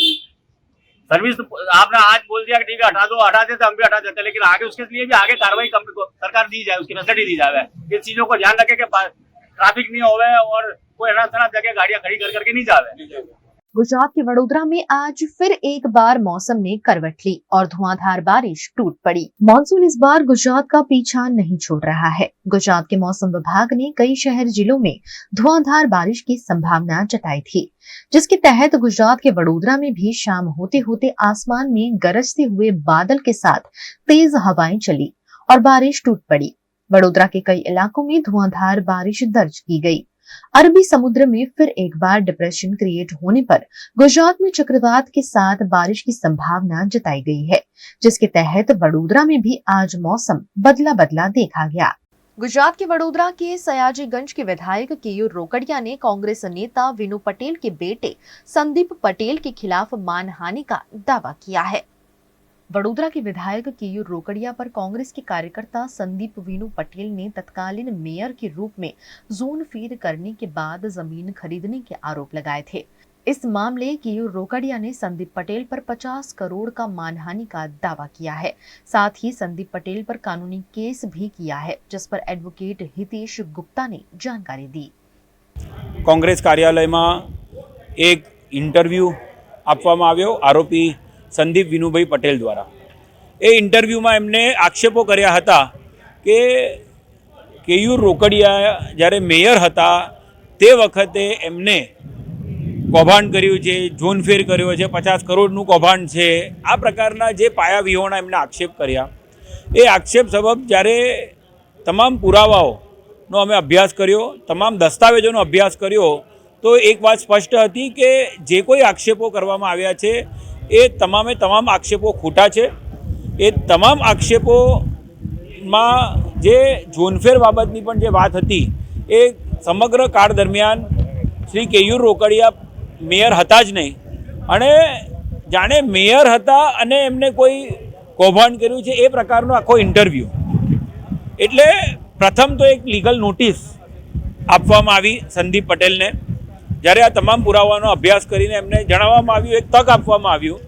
सर्विस आपने आज बोल दिया कि ठीक है हटा दो, हटा देते हम भी हटा देते, लेकिन आगे उसके लिए भी आगे कार्रवाई सरकार दी जाए, उसकी फैसिलिटी दी जाए। इन चीजों को ध्यान रखे कि ट्रैफिक नहीं होवे और कोई अनाथ जगह गाड़ियां खड़ी कर करके नहीं जावे। गुजरात के वडोदरा में आज फिर एक बार मौसम ने करवट ली और धुआंधार बारिश टूट पड़ी। मानसून इस बार गुजरात का पीछा नहीं छोड़ रहा है। गुजरात के मौसम विभाग ने कई शहर जिलों में धुआंधार बारिश की संभावना जताई थी, जिसके तहत गुजरात के वडोदरा में भी शाम होते होते आसमान में गरजते हुए बादल के साथ तेज हवाएं चली और बारिश टूट पड़ी। वडोदरा के कई इलाकों में धुआंधार बारिश दर्ज की गई। अरबी समुद्र में फिर एक बार डिप्रेशन क्रिएट होने पर गुजरात में चक्रवात के साथ बारिश की संभावना जताई गई है, जिसके तहत वडोदरा में भी आज मौसम बदला बदला देखा गया। गुजरात के वडोदरा के सयाजीगंज के विधायक केयूर रोकड़िया ने कांग्रेस नेता विनू पटेल के बेटे संदीप पटेल के खिलाफ मानहानि का दावा किया है। वडोदरा के विधायक केयूर रोकड़िया पर कांग्रेस के कार्यकर्ता संदीप विनू पटेल ने तत्कालीन मेयर के रूप में जोन फेर करने के बाद जमीन खरीदने के आरोप लगाए थे। इस मामले केयूर रोकड़िया ने संदीप पटेल पर 50 करोड़ का मानहानि का दावा किया है। साथ ही संदीप पटेल पर कानूनी केस भी किया है, जिस पर एडवोकेट हितेश गुप्ता ने जानकारी दी। कांग्रेस कार्यालय में एक इंटरव्यू आपवामां आव्यो आरोपी संदीप विनुभाई पटेल द्वारा। ए इंटरव्यू में एमने आक्षेपो कर्या हता के केयूर रोकड़िया ज्यारे मेयर हता ते वखते एमने कौभांड कर्युं छे, जोनफेर कर्यो छे, 50 करोड़नुं कौभांड छे, आ प्रकारना जे पाया विहोणा एमने आक्षेप कर्या। ए आक्षेप सबब ज्यारे तमाम पुरावाओनो अमे अभ्यास कर्यो, तमाम दस्तावेजोनो अभ्यास कर्यो, तो एक बात स्पष्ट हती के जे कोई आक्षेपो करवामां आव्या छे ए तमामे तमाम आक्षेपो खोटा छे। ए तमाम आक्षेपोमां जे जोनफेर बाबतनी पण जे वात हती ए समग्र काळ दरमियान श्री केयूर रोकड़िया मेयर हता ज नहीं, अने जाणे मेयर हता अने एमने कोई कौभांड कर्युं छे ए प्रकारनो आखो इंटरव्यू। एटले प्रथम तो एक लीगल नोटिस आपवामां आवी संदीप पटेलने। જ્યારે આ તમામ પુરાવાનો અભ્યાસ કરીને એમને જણાવવામાં આવ્યું, એક તક આપવામાં આવ્યું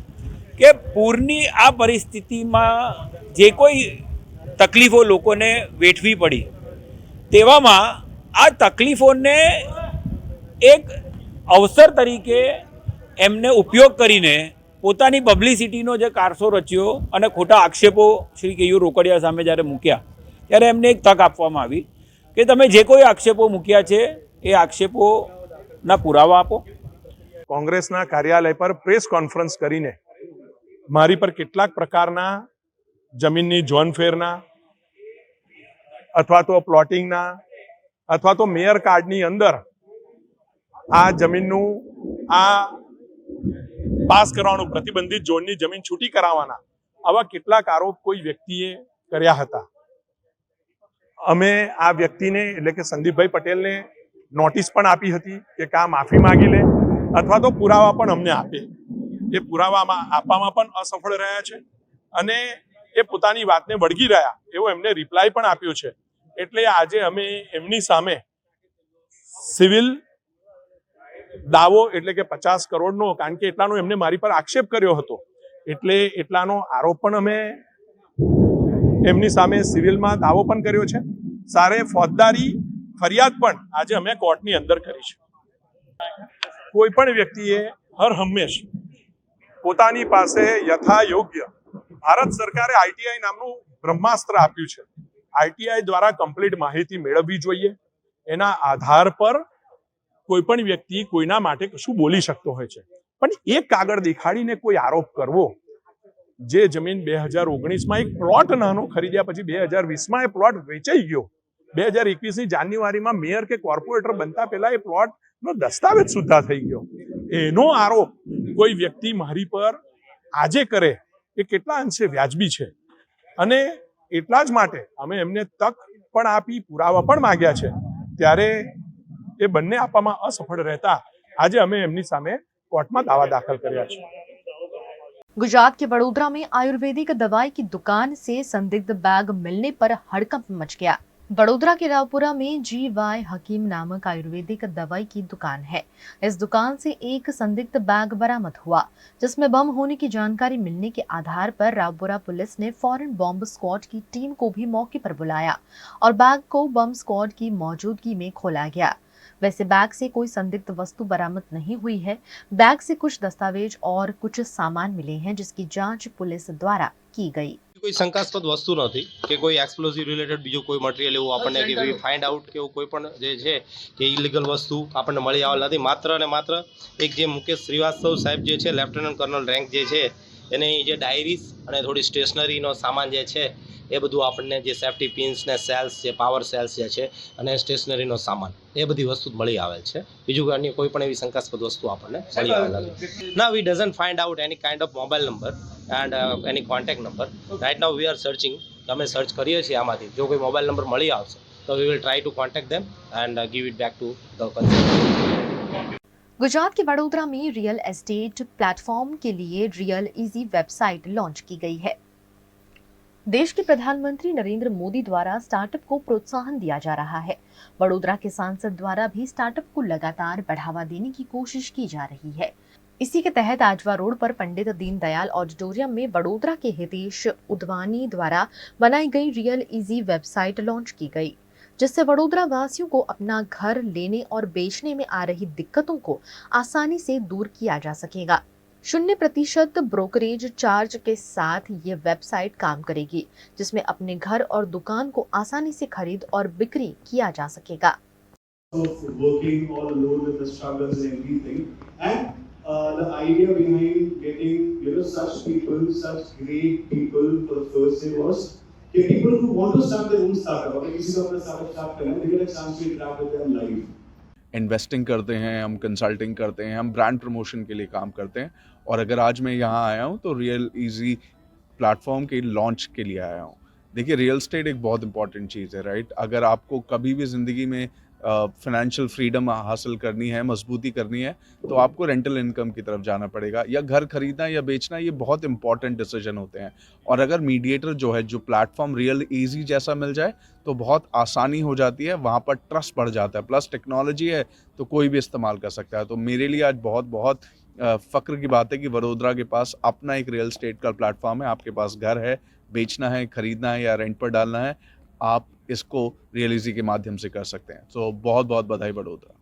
કે પૂરની આ પરિસ્થિતિમાં જે કોઈ તકલીફો લોકોને વેઠવી પડી, તેવામાં આ તકલીફોને એક અવસર તરીકે એમને ઉપયોગ કરીને પોતાની પબ્લિસિટીનો જે કારસો રચ્યો અને ખોટા આક્ષેપો શ્રી કેયુર રોકડિયા સામે જ્યારે મૂક્યા, ત્યારે એમને એક તક આપવામાં આવી કે તમે જે કોઈ આક્ષેપો મૂક્યા છે એ આક્ષેપો ના પુરાવા આપો। કોંગ્રેસના કાર્યાલય પર પ્રેસ કોન્ફરન્સ કરીને મારી પર કેટલાક પ્રકારના જમીનની ઝોન ફેરના અથવા તો પ્લોટિંગના અથવા તો મેયર કાર્ડની અંદર આ જમીનનું આ પાસ કરવાનું પ્રતિબંધિત ઝોનની જમીન છૂટી કરાવવાના આવા કેટલાક આરોપ કોઈ વ્યક્તિએ કર્યા હતા। અમે આ વ્યક્તિને એટલે કે સંદીપભાઈ પટેલને નોટિસ પણ આપી હતી કે આ માફી માંગી લે અથવા તો પુરાવા પણ અમને આપે। એ પુરાવામાં આપવામાં પણ અસફળ રહ્યા છે અને એ પોતાની વાતને વળગી રહ્યા એવો એમને રિપ્લાય પણ આપ્યો છે। એટલે આજે અમે એમની સામે સિવિલ દાવો એટલે કે 50 કરોડનો, કારણ કે એટલાનો એમને મારી પર આક્ષેપ કર્યો હતો, એટલે એટલાનો આરોપ પણ અમે એમની સામે સિવિલમાં દાવો પણ કર્યો છે। સારે ફોજદારી ફરિયાદ પણ આજે અમે કોર્ટની અંદર કરી છે। કોઈ પણ વ્યક્તિએ હર હંમેશ પોતાની પાસે યથા યોગ્ય ભારત સરકારે આઈટીઆઈ નામનું બ્રહ્માસ્ત્ર આપ્યું છે. આરટીઆઈ દ્વારા કમ્પ્લીટ માહિતી મેળવવી જોઈએ. એના આધાર પર કોઈ પણ વ્યક્તિ કોઈના માટે કશું બોલી શકતો હોય છે. પણ એક કાગળ દેખાડીને કોઈ આરોપ કરવો, જે જમીન 2019માં એક પ્લોટ નાનો ખરીદ્યા પછી 2020માં એ પ્લોટ વેચાઈ ગયો, 2021ની જાન્યુઆરીમાં મેયર કે કોર્પોરેટર બનતા પહેલા એ પ્લોટનો દસ્તાવેજ સુદ્ધા થઈ ગયો. એનો આરોપ કોઈ વ્યક્તિ મારી પર આજે કરે એ કેટલા અંશે વ્યાજબી છે. અને એટલા જ માટે અમે એમને તક પણ આપી, પુરાવા પણ માંગ્યા છે. ત્યારે એ બંને આપવામાં અસફળ રહેતા આજે અમે એમની સામે કોર્ટમાં दावा दाखिल કર્યા છે. गुजरात के बड़ोदरा में आयुर्वेदिक दवाई की दुकान से संदिग्ध बैग मिलने पर हड़कंप मच गया। बड़ोदरा के रावपुरा में GY हकीम नामक आयुर्वेदिक दवाई की दुकान है। इस दुकान से एक संदिग्ध बैग बरामद हुआ, जिसमें बम होने की जानकारी मिलने के आधार पर रावपुरा पुलिस ने फौरन बॉम्ब स्क्वाड की टीम को भी मौके पर बुलाया और बैग को बम स्क्वाड की मौजूदगी में खोला गया। वैसे बैग से कोई संदिग्ध वस्तु बरामद नहीं हुई है। बैग से कुछ दस्तावेज और कुछ सामान मिले हैं, जिसकी जांच पुलिस द्वारा की गई। कोई शंकास्पद वस्तु नहीं कि कोई एक्सप्लोजिव रिलेटेड बीजो कोई मटीरियल एवं आपने कि फाइंड आउट के कोई पण जे छे कि इलीगल वस्तु आपने मळी आवेल नथी। मात्र ने मात्र एक जे मुकेश श्रीवास्तव साहेब जे छे लेफ्टनન્ટ कर्नल रेंक जे छे एने जे डायरीज अने थोड़ी स्टेशनरीनो सामान जे छे ए बधुं आपने जे सेफ्टी पिन्स ने सेल्स जे पावर सेल्स जे छे अने स्टेशनरीनो सामान ए बधी वस्तु मळी आवेल छे। बीजું કે અન્ય કોઈ પણ એવી શંકાસ્પદ વસ્તુ આપણને મળી આવેલ નથી। Now we doesn't find out any kind of mobile number and any contact number. Right now we are searching, અમે સર્ચ કરીએ છીએ આમાંથી જો કોઈ મોબાઈલ નંબર મળી આવશે તો we will try to contact them and give it back to the concerned. Gujarat के बड़ोदरा में रियल एस्टेट प्लेटफॉर्म के लिए रियल इजी वेबसाइट लॉन्च की गई है। देश के प्रधानमंत्री नरेंद्र मोदी द्वारा स्टार्टअप को प्रोत्साहन दिया जा रहा है। बड़ोदरा के सांसद द्वारा भी स्टार्टअप को लगातार बढ़ावा देने की कोशिश की जा रही है। इसी के तहत आजवा रोड पर पंडित दीनदयाल ऑडिटोरियम में बड़ोदरा के हितेश उदवानी द्वारा बनाई गई रियल इजी वेबसाइट लॉन्च की गई, जिससे बड़ोदरा वासियों को अपना घर लेने और बेचने में आ रही दिक्कतों को आसानी से दूर किया जा सकेगा। 0% ब्रोकरेज चार्ज के साथ ये वेबसाइट काम करेगी, जिसमें अपने घर और दुकान को आसानी से खरीद और बिक्री किया जा सकेगा। The idea behind getting such people, such great people for the first day was that people who want to start their own startup, अगर किसी को अपना startup start करना है, they get a chance to interact with them live. Investing करते हैं, हम consulting करते हैं, हम ब्रांड प्रमोशन के लिए काम करते हैं। और अगर आज मैं यहाँ आया हूँ तो रियल इजी प्लेटफॉर्म के लॉन्च के लिए आया हूँ। देखिए, रियल एस्टेट एक बहुत इंपॉर्टेंट चीज़ है, राइट। अगर आपको कभी भी ज़िंदगी में फाइनेंशियल फ्रीडम हासिल करनी है, मजबूती करनी है, तो आपको रेंटल इनकम की तरफ जाना पड़ेगा। या घर खरीदना या बेचना, ये बहुत इंपॉर्टेंट डिसीजन होते हैं। और अगर मीडिएटर जो है, जो प्लेटफॉर्म रियल इजी जैसा मिल जाए तो बहुत आसानी हो जाती है, वहाँ पर ट्रस्ट बढ़ जाता है। प्लस टेक्नोलॉजी है तो कोई भी इस्तेमाल कर सकता है। तो मेरे लिए आज बहुत बहुत फ़ख्र की बात है कि वडोदरा के पास अपना एक रियल एस्टेट का प्लेटफॉर्म है। आपके पास घर है, बेचना है, खरीदना है या रेंट पर डालना है, आप इसको रियल इजी के माध्यम से कर सकते हैं। तो बहुत बहुत बधाई वडोदरा।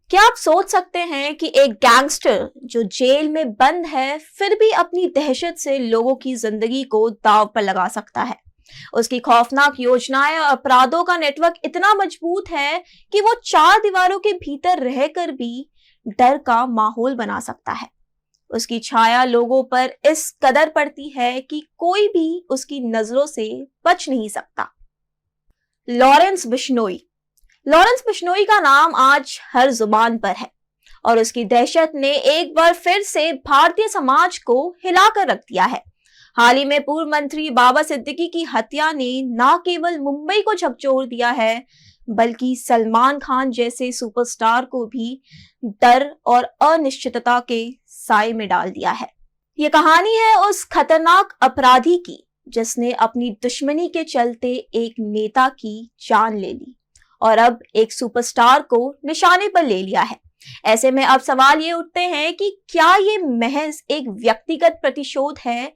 क्या आप सोच सकते हैं कि एक गैंगस्टर जो जेल में बंद है फिर भी अपनी दहशत से लोगों की जिंदगी को दांव पर लगा सकता है। उसकी खौफनाक योजनाएं और अपराधों का नेटवर्क इतना मजबूत है कि वो 4 दीवारों के भीतर रहकर भी डर का माहौल बना सकता है। उसकी छाया लोगों पर इस कदर पड़ती है कि कोई भी उसकी नजरों से बच नहीं सकता। लॉरेंस बिश्नोई। लॉरेंस बिश्नोई का नाम आज हर जुबान पर है और उसकी दहशत ने एक बार फिर से भारतीय समाज को हिलाकर रख दिया है। हाल ही में पूर्व मंत्री बाबा सिद्दीकी की हत्या ने न केवल मुंबई को झकझोर दिया है, बल्कि सलमान खान जैसे सुपरस्टार को भी डर और अनिश्चितता के साए में डाल दिया है। ये कहानी है उस खतरनाक अपराधी की जिसने अपनी दुश्मनी के चलते एक नेता की जान ले ली और अब एक सुपरस्टार को निशाने पर ले लिया है। ऐसे में अब सवाल ये उठते हैं कि क्या ये महज एक व्यक्तिगत प्रतिशोध है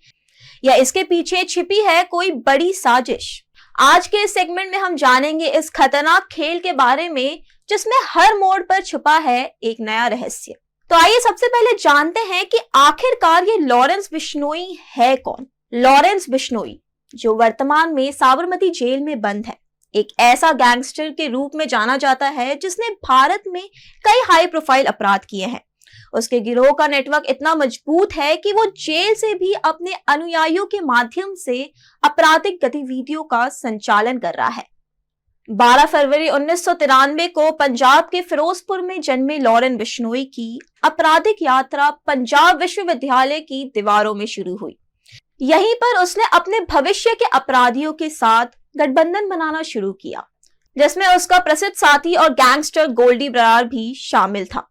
या इसके पीछे छिपी है कोई बड़ी साजिश। आज के इस सेगमेंट में हम जानेंगे इस खतरनाक खेल के बारे में जिसमें हर मोड़ पर छुपा है एक नया रहस्य। तो आइए सबसे पहले जानते हैं कि आखिरकार ये लॉरेंस बिश्नोई है कौन। लॉरेंस बिश्नोई जो वर्तमान में साबरमती जेल में बंद है। एक ऐसा गैंगस्टर के रूप में जाना जाता है जिसने भारत में कई हाई प्रोफाइल अपराध किए हैं। उसके गिरोह का नेटवर्क इतना मजबूत है कि वो जेल से भी अपने अनुयायियों के माध्यम से आपराधिक गतिविधियों का संचालन कर रहा है। 12 फरवरी 1993 को पंजाब के फिरोजपुर में जन्मे लॉरेन बिश्नोई की आपराधिक यात्रा पंजाब विश्वविद्यालय की दीवारों में शुरू हुई। यहीं पर उसने अपने भविष्य के अपराधियों के साथ गठबंधन बनाना शुरू किया, जिसमें उसका प्रसिद्ध साथी और गैंगस्टर गोल्डी बरार भी शामिल था।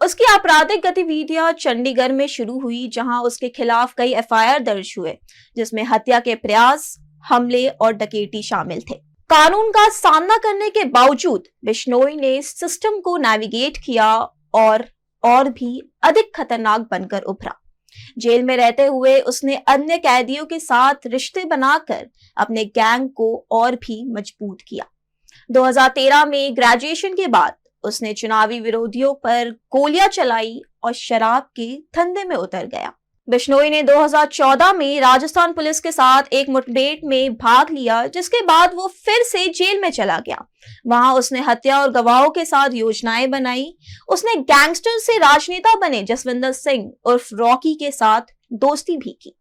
उसकी आपराधिक गतिविधियां चंडीगढ़ में शुरू हुई, जहां उसके खिलाफ कई एफआईआर दर्ज हुए, जिसमें हत्या के प्रयास, हमले और डकैती शामिल थे। कानून का सामना करने के बावजूद बिश्नोई ने सिस्टम को नेविगेट किया और भी अधिक खतरनाक बनकर उभरा। जेल में रहते हुए उसने अन्य कैदियों के साथ रिश्ते बनाकर अपने गैंग को और भी मजबूत किया। 2013 में ग्रेजुएशन के बाद उसने चुनावी विरोधियों पर गोलियां चलाई और शराब के धंधे में उतर गया। बिश्नोई ने 2014 में राजस्थान पुलिस के साथ एक मुठभेड़ में भाग लिया, जिसके बाद वो फिर से जेल में चला गया। वहां उसने हत्या और गवाहों के साथ योजनाएं बनाई। उसने गैंगस्टर से राजनेता बने जसविंदर सिंह उर्फ रॉकी के साथ दोस्ती भी की।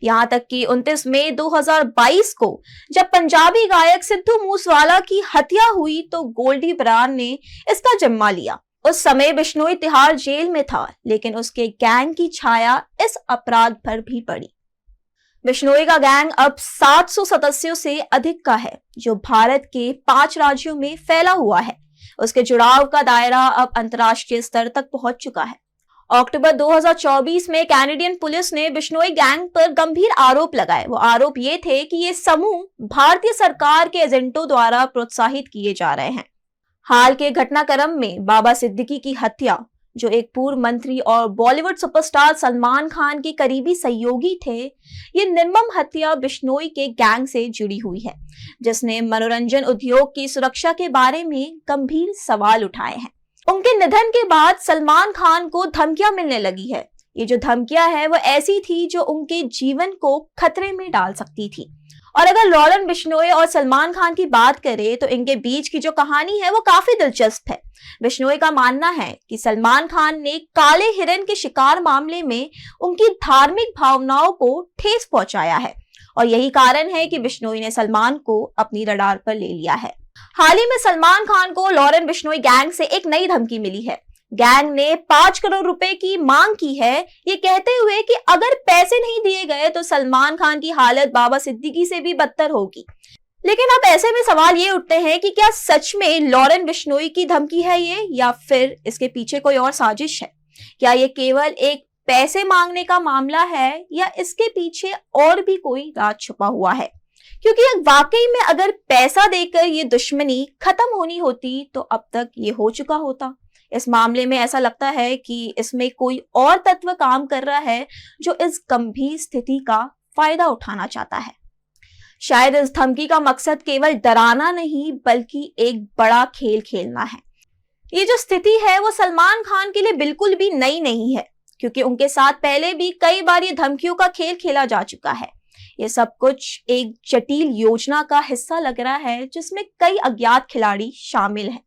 यहां तक कि 29 मई 2022 को जब पंजाबी गायक सिद्धू मूसेवाला की हत्या हुई तो गोल्डी बरार ने इसका जिम्मा लिया। उस समय बिश्नोई तिहाड़ जेल में था, लेकिन उसके गैंग की छाया इस अपराध पर भी पड़ी। बिश्नोई का गैंग अब 700 सदस्यों से अधिक का है, जो भारत के 5 राज्यों में फैला हुआ है। उसके जुड़ाव का दायरा अब अंतर्राष्ट्रीय स्तर तक पहुंच चुका है। अक्टूबर 2024 में कैनेडियन पुलिस ने बिश्नोई गैंग पर गंभीर आरोप लगाए। वो आरोप ये थे कि ये समूह भारतीय सरकार के एजेंटों द्वारा प्रोत्साहित किए जा रहे हैं। हाल के घटनाक्रम में बाबा सिद्दीकी की हत्या, जो एक पूर्व मंत्री और बॉलीवुड सुपरस्टार सलमान खान के करीबी सहयोगी थे, ये निर्मम हत्या बिश्नोई के गैंग से जुड़ी हुई है, जिसने मनोरंजन उद्योग की सुरक्षा के बारे में गंभीर सवाल उठाए हैं। उनके निधन के बाद सलमान खान को धमकियां मिलने लगी है। ये जो धमकियां है वो ऐसी थी जो उनके जीवन को खतरे में डाल सकती थी। और अगर लॉरेन बिश्नोई और सलमान खान की बात करें तो इनके बीच की जो कहानी है वो काफी दिलचस्प है। बिश्नोई का मानना है कि सलमान खान ने काले हिरन के शिकार मामले में उनकी धार्मिक भावनाओं को ठेस पहुंचाया है, और यही कारण है कि बिश्नोई ने सलमान को अपनी रडार पर ले लिया है। हाल ही में सलमान खान को लॉरेन बिश्नोई गैंग से एक नई धमकी मिली है। गैंग ने 5 करोड़ रुपए की मांग की है, ये कहते हुए कि अगर पैसे नहीं दिए गए तो सलमान खान की हालत बाबा सिद्दीकी से भी बदतर होगी। लेकिन अब ऐसे में सवाल ये उठते हैं कि क्या सच में लॉरेन बिश्नोई की धमकी है ये, या फिर इसके पीछे कोई और साजिश है? क्या ये केवल एक पैसे मांगने का मामला है, या इसके पीछे और भी कोई राज छुपा हुआ है? क्योंकि वाकई में अगर पैसा देकर ये दुश्मनी खत्म होनी होती तो अब तक ये हो चुका होता। इस मामले में ऐसा लगता है कि इसमें कोई और तत्व काम कर रहा है जो इस गंभीर स्थिति का फायदा उठाना चाहता है। शायद इस धमकी का मकसद केवल डराना नहीं बल्कि एक बड़ा खेल खेलना है। ये जो स्थिति है वो सलमान खान के लिए बिल्कुल भी नई नहीं है, क्योंकि उनके साथ पहले भी कई बार ये धमकियों का खेल खेला जा चुका है। ये सब कुछ एक जटिल योजना का हिस्सा लग रहा है जिसमें कई अज्ञात खिलाड़ी शामिल हैं।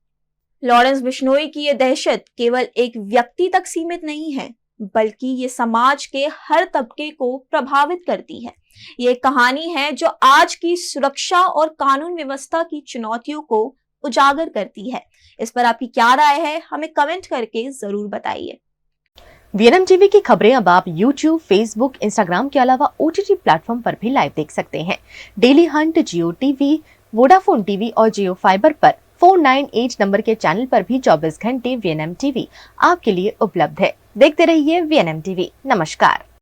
लॉरेंस बिश्नोई की ये दहशत केवल एक व्यक्ति तक सीमित नहीं है, बल्कि ये समाज के हर तबके को प्रभावित करती है। ये कहानी है जो आज की सुरक्षा और कानून व्यवस्था की चुनौतियों को उजागर करती है। इस पर आपकी क्या राय है, हमें कमेंट करके जरूर बताइए। वीएनएम टीवी की खबरें अब आप YouTube, Facebook, Instagram के अलावा OTT प्लेटफॉर्म पर भी लाइव देख सकते हैं। डेली हंट, जियो टीवी, वोडाफोन टीवी और जियो फाइबर पर 498 नंबर के चैनल पर भी 24 घंटे वीएनएम टीवी आपके लिए उपलब्ध है। देखते रहिए वीएनएम टीवी। नमस्कार।